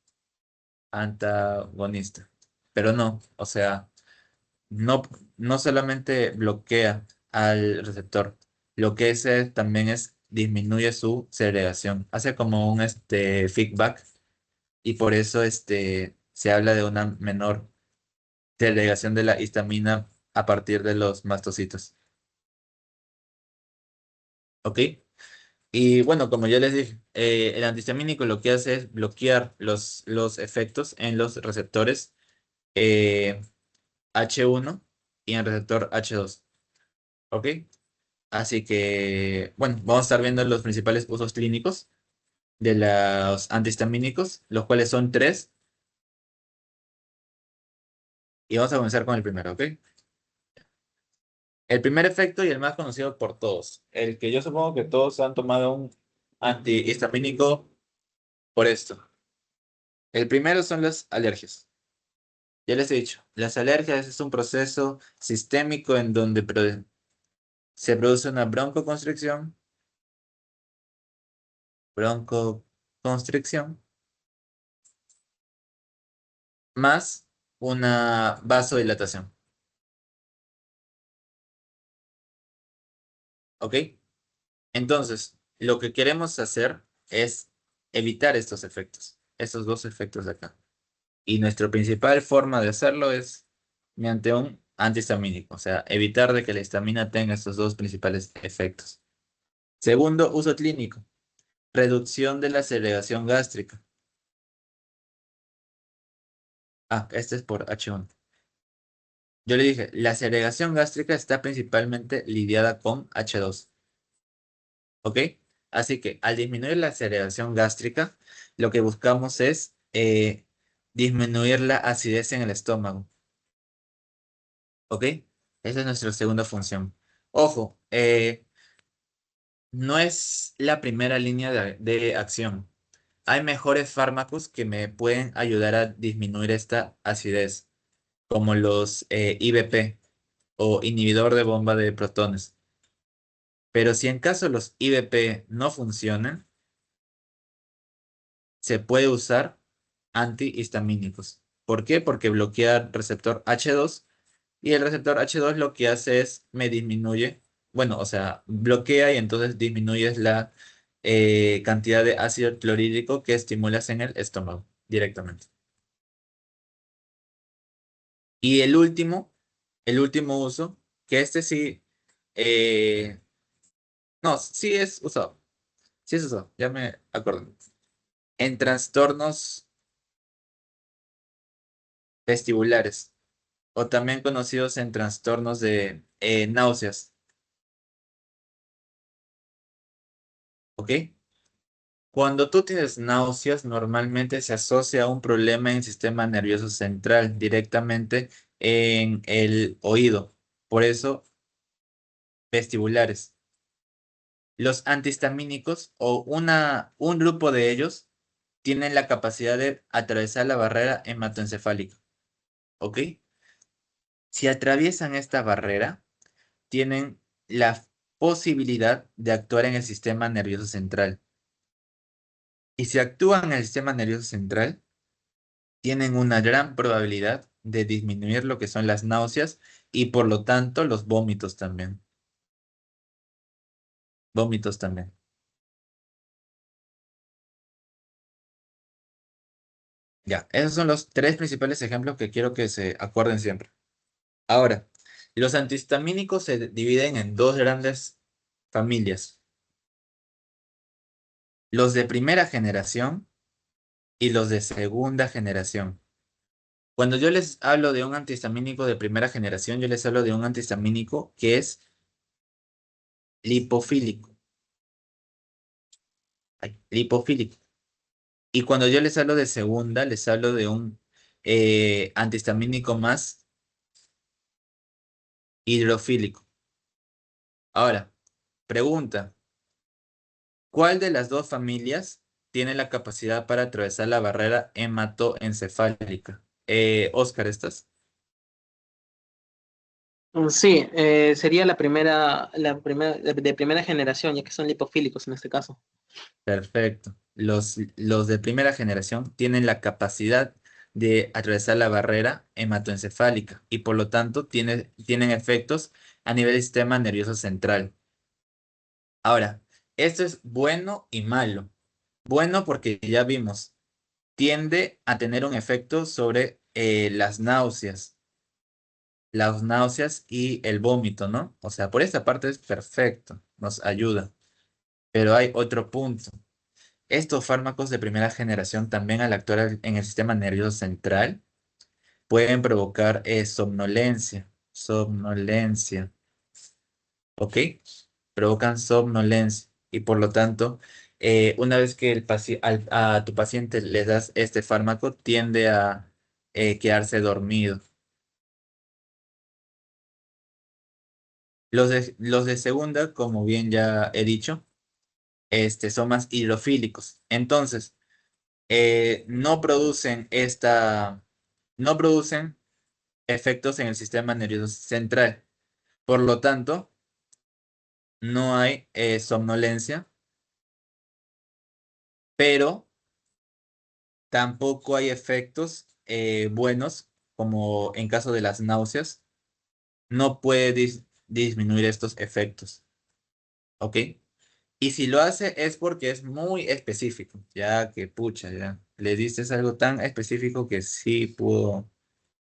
Antagonista. pero no, o sea, no, no solamente bloquea al receptor, lo que hace también es disminuye su segregación, hace como un feedback y por eso se habla de una menor segregación de la histamina a partir de los mastocitos. ¿Ok? Y bueno, como ya les dije, el antihistamínico lo que hace es bloquear los efectos en los receptores eh, H1 y en el receptor H2. ¿Ok? Así que, bueno, vamos a estar viendo los principales usos clínicos de los antihistamínicos, los cuales son tres, y vamos a comenzar con el primero, ¿ok? El primer efecto y el más conocido por todos, el que yo supongo que todos han tomado un antihistamínico por esto. El primero son las alergias. Ya les he dicho, las alergias es un proceso sistémico en donde se produce una broncoconstricción, más una vasodilatación. ¿Ok? Entonces, lo que queremos hacer es evitar estos efectos, estos dos efectos de acá. Y nuestra principal forma de hacerlo es mediante un antihistamínico, o sea, evitar de que la histamina tenga estos dos principales efectos. Segundo, uso clínico, reducción de la segregación gástrica. Ah, este es por H1. Yo le dije, la segregación gástrica está principalmente lidiada con H2. ¿Ok? Así que al disminuir la segregación gástrica, lo que buscamos es disminuir la acidez en el estómago. ¿Ok? Esa es nuestra segunda función. Ojo, no es la primera línea de acción. Hay mejores fármacos que me pueden ayudar a disminuir esta acidez, como los IBP o inhibidor de bomba de protones. Pero si en caso los IBP no funcionan, se puede usar antihistamínicos. ¿Por qué? Porque bloquea el receptor H2 y el receptor H2 lo que hace es me disminuye, bueno, o sea, bloquea y entonces disminuyes la cantidad de ácido clorhídrico que estimulas en el estómago directamente. Y el último uso, que este sí, eh, no, sí es usado, ya me acuerdo. En trastornos vestibulares o también conocidos en trastornos de náuseas, ¿ok? Cuando tú tienes náuseas, normalmente se asocia a un problema en el sistema nervioso central, directamente en el oído. Por eso, vestibulares. Los antihistamínicos o un grupo de ellos tienen la capacidad de atravesar la barrera hematoencefálica, ¿ok? Si atraviesan esta barrera, tienen la posibilidad de actuar en el sistema nervioso central. Y si actúan en el sistema nervioso central, tienen una gran probabilidad de disminuir lo que son las náuseas y por lo tanto los vómitos también. Vómitos también. Ya, esos son los tres principales ejemplos que quiero que se acuerden siempre. Ahora, los antihistamínicos se dividen en dos grandes familias. Los de primera generación y los de segunda generación. Cuando yo les hablo de un antihistamínico de primera generación, yo les hablo de un antihistamínico que es lipofílico. Ay, lipofílico. Y cuando yo les hablo de segunda, les hablo de un antihistamínico más hidrofílico. Ahora, pregunta, ¿cuál de las dos familias tiene la capacidad para atravesar la barrera hematoencefálica? Oscar, ¿estás? Sí, sería la primera de primera generación, ya que son lipofílicos en este caso. Perfecto. Los de primera generación tienen la capacidad de atravesar la barrera hematoencefálica y por lo tanto tienen efectos a nivel del sistema nervioso central. Ahora, esto es bueno y malo. Bueno porque ya vimos, tiende a tener un efecto sobre las náuseas y el vómito, ¿no? O sea, por esta parte es perfecto, nos ayuda. Pero hay otro punto. Estos fármacos de primera generación también al actuar en el sistema nervioso central pueden provocar somnolencia, ¿ok? Provocan somnolencia y por lo tanto, una vez que a tu paciente le das este fármaco, tiende a quedarse dormido. Los de segunda, como bien ya he dicho, son más hidrofílicos. Entonces, no producen efectos en el sistema nervioso central. Por lo tanto, no hay somnolencia, pero tampoco hay efectos buenos, como en caso de las náuseas. No puede disminuir estos efectos, ¿ok? Y si lo hace es porque es muy específico, ya que pucha, ya le diste algo tan específico que sí pudo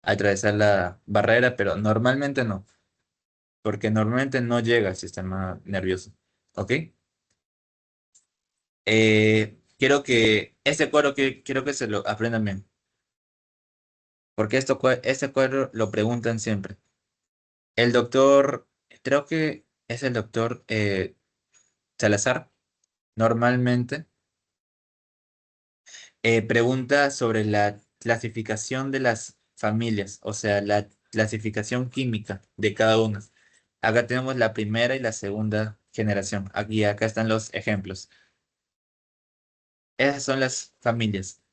atravesar la barrera, pero normalmente no, porque normalmente no llega al sistema nervioso, ¿ok? Quiero que se lo aprendan bien, porque este cuadro lo preguntan siempre. El doctor, creo que es el doctor Salazar, normalmente pregunta sobre la clasificación de las familias, o sea, la clasificación química de cada una. Acá tenemos la primera y la segunda generación. Acá están los ejemplos. Esas son las familias.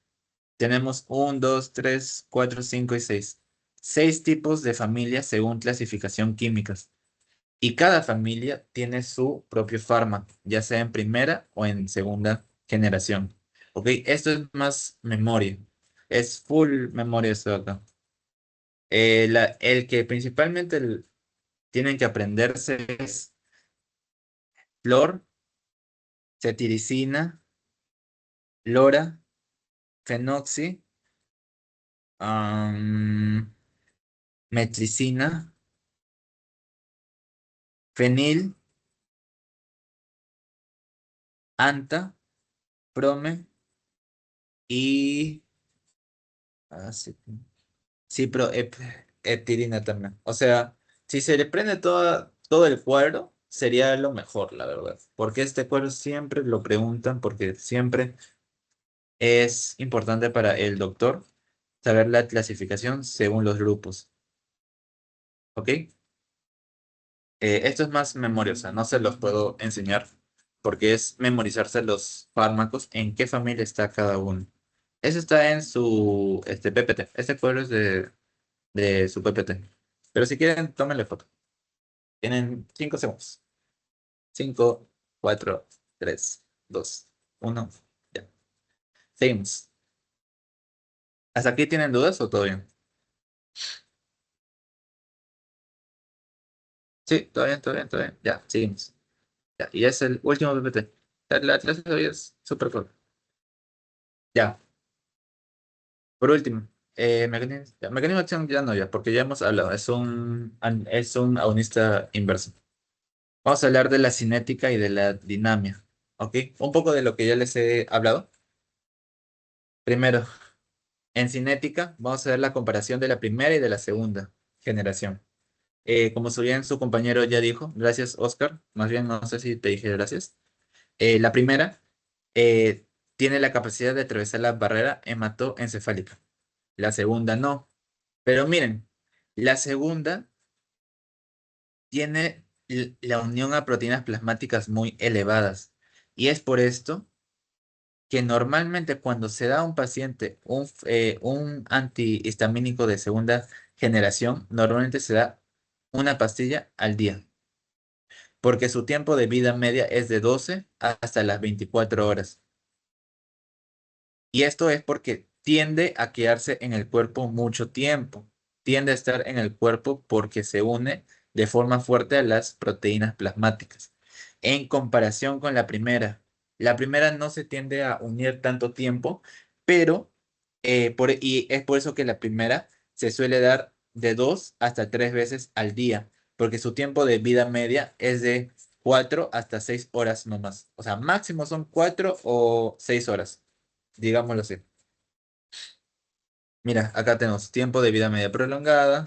Tenemos 1, 2, 3, 4, 5 y 6. 6 tipos de familias según clasificación químicas. Y cada familia tiene su propio fármaco, ya sea en primera o en segunda generación. ¿Ok? Esto es más memoria. Es full memoria esto de acá. El que principalmente tienen que aprenderse es flor, cetiricina, lora, fenoxi, am, metricina, fenil, anta, prome y sí, ciproheptidina también. O sea, si se le prende todo el cuadro, sería lo mejor, la verdad. Porque este cuadro siempre lo preguntan, porque siempre es importante para el doctor saber la clasificación según los grupos. ¿Ok? Esto es más memoria, o sea, no se los puedo enseñar porque es memorizarse los fármacos, en qué familia está cada uno. Eso está en su PPT. Este cuadro es de su PPT. Pero si quieren, tómenle foto. Tienen 5 segundos. 5, 4, 3, 2, 1. Ya. Seguimos. ¿Hasta aquí tienen dudas o todo bien? Sí, todo bien, todo bien, todo bien. Ya, seguimos. Ya, y es el último PPT. La clase de hoy es súper corta. Ya, por último. Mecanismo de acción ya no, ya, porque ya hemos hablado. Es un agonista inverso. Vamos a hablar de la cinética y de la dinamia. ¿Ok? Un poco de lo que ya les he hablado. Primero, en cinética, vamos a ver la comparación de la primera y de la segunda generación. Como su bien su compañero ya dijo, gracias Oscar, más bien no sé si te dije gracias. La primera eh, tiene la capacidad de atravesar la barrera hematoencefálica. La segunda no. Pero miren, la segunda tiene la unión a proteínas plasmáticas muy elevadas. Y es por esto que normalmente cuando se da a un paciente un antihistamínico de segunda generación, normalmente se da una pastilla al día, porque su tiempo de vida media es de 12 hasta las 24 horas. Y esto es porque tiende a quedarse en el cuerpo mucho tiempo. Tiende a estar en el cuerpo porque se une de forma fuerte a las proteínas plasmáticas. En comparación con la primera no se tiende a unir tanto tiempo, pero y es por eso que la primera se suele dar de 2 hasta 3 veces al día, porque su tiempo de vida media es de 4 hasta 6 horas nomás. O sea, máximo son 4 o 6 horas, digámoslo así. Mira, acá tenemos tiempo de vida media prolongada.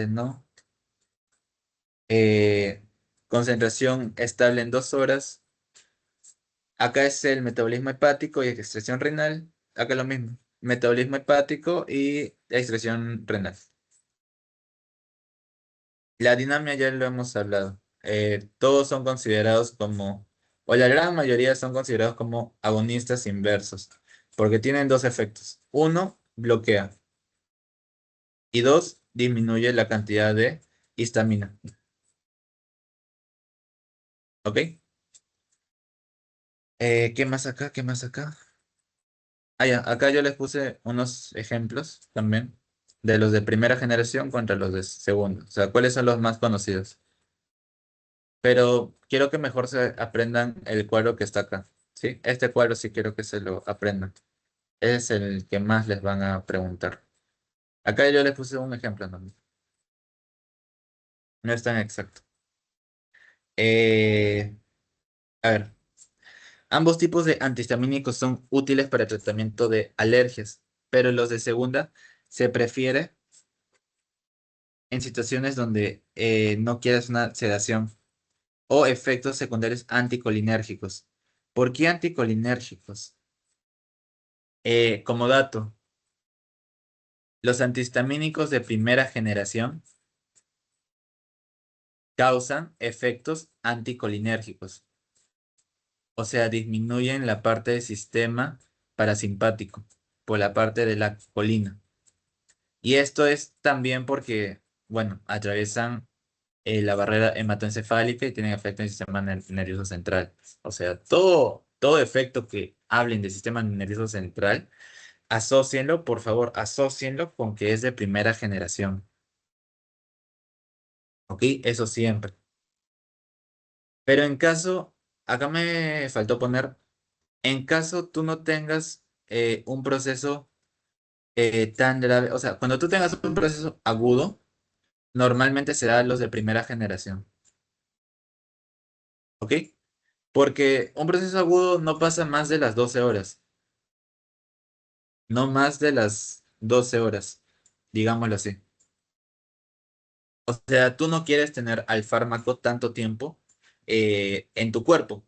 No. Eh, Concentración estable en 2 horas. Acá es el metabolismo hepático y excreción renal. Acá lo mismo. Metabolismo hepático y excreción renal. La dinamia ya lo hemos hablado. Todos son considerados como, o la gran mayoría son considerados como agonistas inversos, porque tienen dos efectos. Uno, bloquea. Y dos, disminuye la cantidad de histamina. ¿Ok? ¿Qué más acá? ¿Qué más acá? Ah, ya, acá yo les puse unos ejemplos también de los de primera generación contra los de segunda. O sea, ¿cuáles son los más conocidos? Pero quiero que mejor se aprendan el cuadro que está acá. ¿Sí? Este cuadro sí quiero que se lo aprendan. Es el que más les van a preguntar. Acá yo les puse un ejemplo, ¿no? No es tan exacto. Eh, a ver. Ambos tipos de antihistamínicos son útiles para el tratamiento de alergias, pero los de segunda se prefiere en situaciones donde no quieras una sedación o efectos secundarios anticolinérgicos. ¿Por qué anticolinérgicos? Como dato, los antihistamínicos de primera generación causan efectos anticolinérgicos, o sea, disminuyen la parte del sistema parasimpático por la parte de la colina. Y esto es también porque, bueno, atraviesan la barrera hematoencefálica y tienen efecto en el sistema nervioso central. O sea, todo efecto que hablen del sistema nervioso central, asócienlo, por favor, asócienlo con que es de primera generación. ¿Ok? Eso siempre. Pero en caso, acá me faltó poner, en caso tú no tengas un proceso tan grave, o sea, cuando tú tengas un proceso agudo, normalmente serán los de primera generación. ¿Ok? Porque un proceso agudo no pasa más de las 12 horas. No más de las 12 horas, digámoslo así. O sea, tú no quieres tener al fármaco tanto tiempo en tu cuerpo.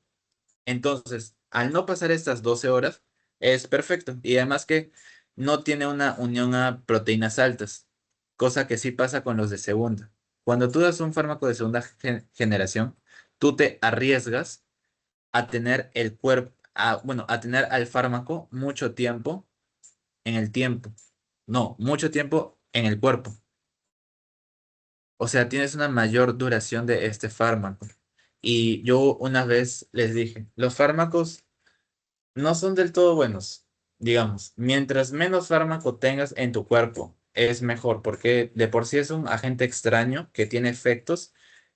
Entonces, al no pasar estas 12 horas, es perfecto. Y además que no tiene una unión a proteínas altas, cosa que sí pasa con los de segunda. Cuando tú das un fármaco de segunda generación, tú te arriesgas a tener el cuerpo, bueno, a tener al fármaco mucho tiempo en el tiempo. No, mucho tiempo en el cuerpo. O sea, tienes una mayor duración de este fármaco. Y yo una vez les dije, los fármacos no son del todo buenos. Digamos, mientras menos fármaco tengas en tu cuerpo, es mejor, porque de por sí es un agente extraño que tiene efectos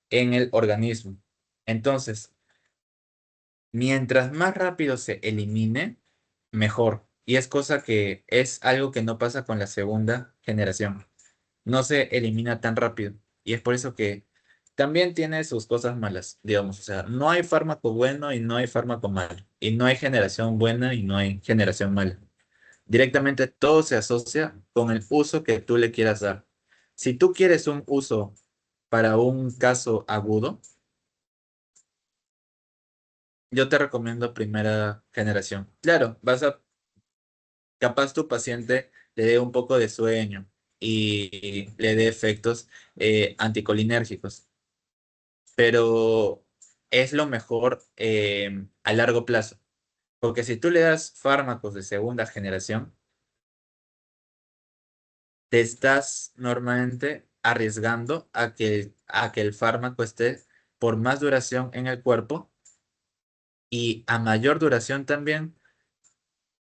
en el organismo. Entonces, mientras más rápido se elimine, mejor. Y es cosa que es algo que no pasa con la segunda generación. No se elimina tan rápido. Y es por eso que también tiene sus cosas malas, digamos. O sea, no hay fármaco bueno y no hay fármaco malo. Y no hay generación buena y no hay generación mala. Directamente todo se asocia con el uso que tú le quieras dar. Si tú quieres un uso para un caso agudo, yo te recomiendo primera generación. Claro, capaz tu paciente le dé un poco de sueño y le dé efectos anticolinérgicos, pero es lo mejor a largo plazo, porque si tú le das fármacos de segunda generación, te estás normalmente arriesgando a que el fármaco esté por más duración en el cuerpo y a mayor duración también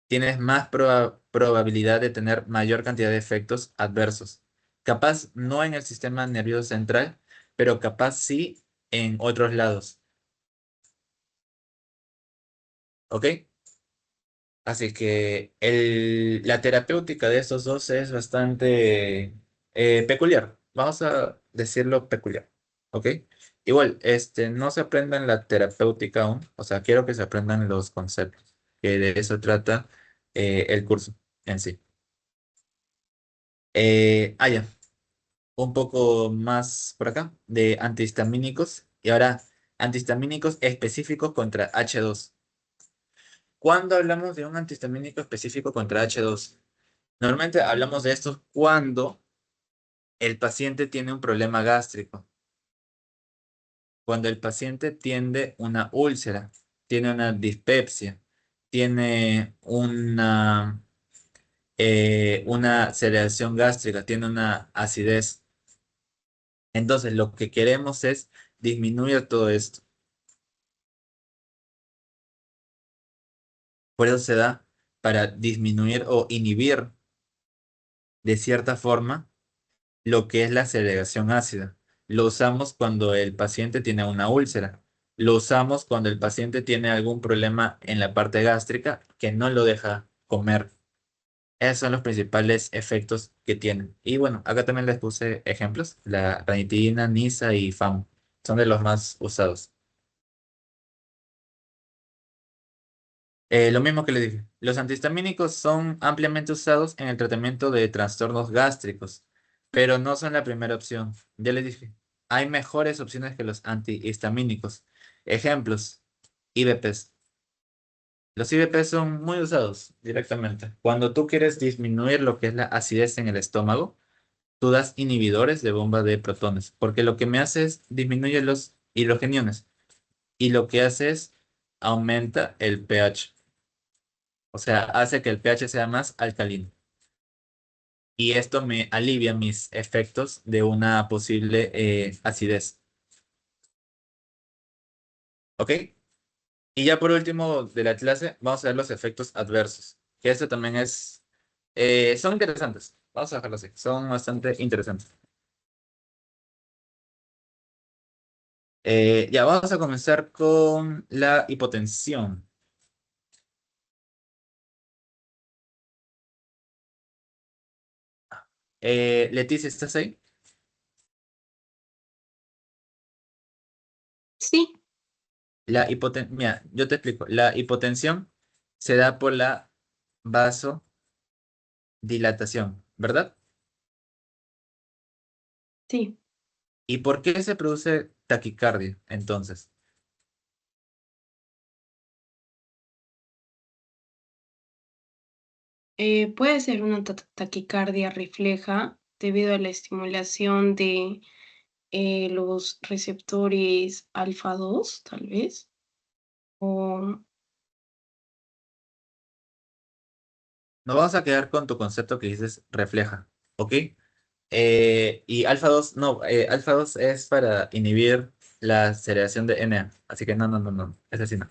tienes más probabilidad de tener mayor cantidad de efectos adversos. Capaz no en el sistema nervioso central, pero capaz sí en otros lados. ¿Ok? Así que la terapéutica de estos dos es bastante peculiar. Vamos a decirlo peculiar. ¿Ok? Igual, no se aprendan la terapéutica aún. O sea, quiero que se aprendan los conceptos, que de eso trata el curso en sí. Ya. Un poco más por acá, de antihistamínicos. Y ahora, antihistamínicos específicos contra H2. ¿Cuándo hablamos de un antihistamínico específico contra H2? Normalmente hablamos de esto cuando el paciente tiene un problema gástrico, cuando el paciente tiene una úlcera, tiene una dispepsia, tiene una sedación gástrica, tiene una acidez. Entonces, lo que queremos es disminuir todo esto. Por eso se da para disminuir o inhibir de cierta forma lo que es la segregación ácida. Lo usamos cuando el paciente tiene una úlcera. Lo usamos cuando el paciente tiene algún problema en la parte gástrica que no lo deja comer. Esos son los principales efectos que tienen. Y bueno, acá también les puse ejemplos. La ranitidina, NISA y FAM son de los más usados. Lo mismo que le dije, los antihistamínicos son ampliamente usados en el tratamiento de trastornos gástricos, pero no son la primera opción. Ya les dije, hay mejores opciones que los antihistamínicos. Ejemplos, IBPs. Los IBPs son muy usados directamente. Cuando tú quieres disminuir lo que es la acidez en el estómago, tú das inhibidores de bomba de protones, porque lo que me hace es disminuye los hidrogeniones y lo que hace es aumenta el pH. O sea, hace que el pH sea más alcalino. Y esto me alivia mis efectos de una posible acidez. ¿Ok? Y ya por último de la clase, vamos a ver los efectos adversos. Que esto también son interesantes. Vamos a dejarlo así. Son bastante interesantes. Ya, vamos a comenzar con la hipotensión. Leticia, ¿estás ahí? Sí, Mira, yo te explico. La hipotensión se da por la vasodilatación, ¿verdad? sí. ¿Y por qué se produce taquicardia entonces? Puede ser una taquicardia refleja debido a la estimulación de los receptores alfa 2 tal vez. O Nos vamos a quedar con tu concepto que dices refleja, ¿ok? Y alfa 2 no, alfa 2 es para inhibir la segregación de Na, así que no, no, no, no, es así no.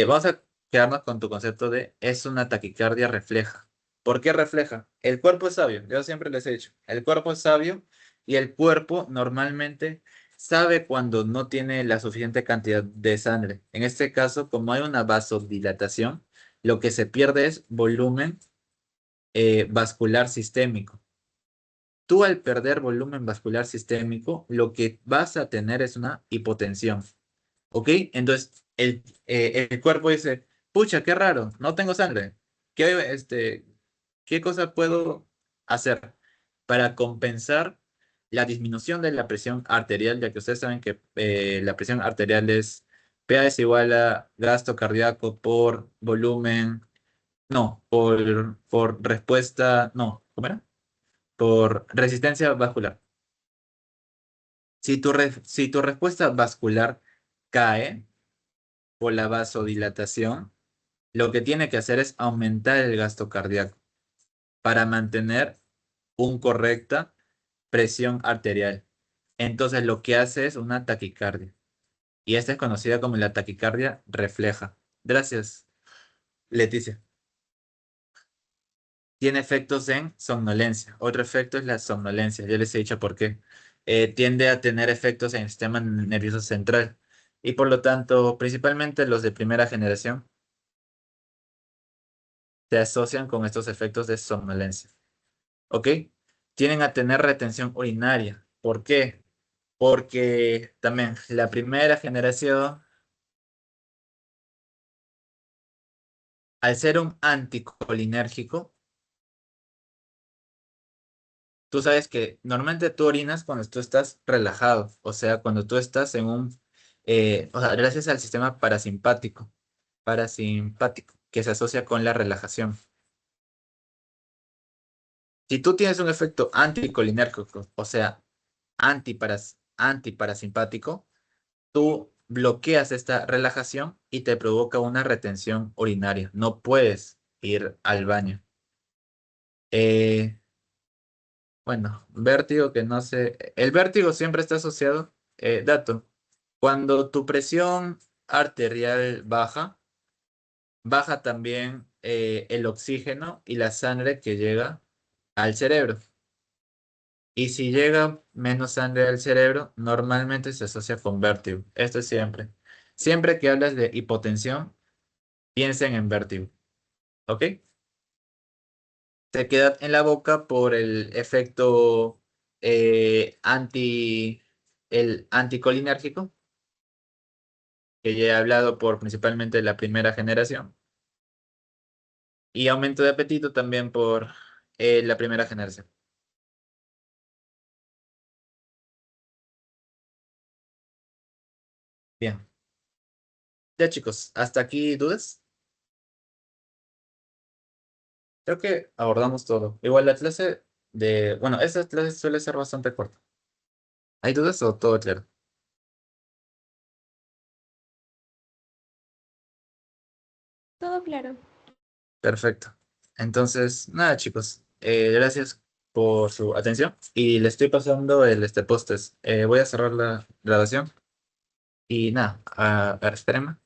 Vamos a quedarnos con tu concepto de es una taquicardia refleja. ¿Por qué refleja? El cuerpo es sabio, yo siempre les he dicho, el cuerpo es sabio y el cuerpo normalmente sabe cuando no tiene la suficiente cantidad de sangre. En este caso, como hay una vasodilatación, lo que se pierde es volumen vascular sistémico. Tú al perder volumen vascular sistémico, lo que vas a tener es una hipotensión. ¿Ok? Entonces, el cuerpo dice, pucha, qué raro, no tengo sangre. ¿Qué cosa puedo hacer para compensar la disminución de la presión arterial? Ya que ustedes saben que la presión arterial es PA es igual a gasto cardíaco por volumen, no, por respuesta, no, ¿cómo era? Por resistencia vascular. Si tu respuesta vascular cae, por la vasodilatación, lo que tiene que hacer es aumentar el gasto cardíaco para mantener una correcta presión arterial. Entonces lo que hace es una taquicardia. Y esta es conocida como la taquicardia refleja. Gracias, Leticia. tiene efectos en somnolencia. Otro efecto es la somnolencia. Ya les he dicho por qué. Tiende a tener efectos en el sistema nervioso central. Y por lo tanto, principalmente los de primera generación se asocian con estos efectos de somnolencia. ¿Ok? Tienen a tener retención urinaria. ¿Por qué? Porque también la primera generación, al ser un anticolinérgico, tú sabes que normalmente tú orinas cuando tú estás relajado, o sea, cuando tú estás en o sea, gracias al sistema parasimpático, que se asocia con la relajación. Si tú tienes un efecto anticolinérgico, o sea, antiparasimpático, tú bloqueas esta relajación y te provoca una retención urinaria. No puedes ir al baño. Bueno, vértigo que no sé. El vértigo siempre está asociado, dato, cuando tu presión arterial baja, baja también el oxígeno y la sangre que llega al cerebro. Y si llega menos sangre al cerebro, normalmente se asocia con vértigo. Esto es siempre. Siempre que hablas de hipotensión, piensen en vértigo. ¿Ok? Se queda en la boca por el efecto eh, anti, el anticolinérgico, que ya he hablado por principalmente la primera generación, y aumento de apetito también por la primera generación. Bien. Ya chicos, hasta aquí dudas. Creo que abordamos todo. Igual la clase bueno, esa clase suele ser bastante corta. ¿Hay dudas o todo claro? Todo claro. Perfecto. Entonces, nada, chicos. Gracias por su atención y le estoy pasando post-test. Voy a cerrar la grabación y nada, espérenme.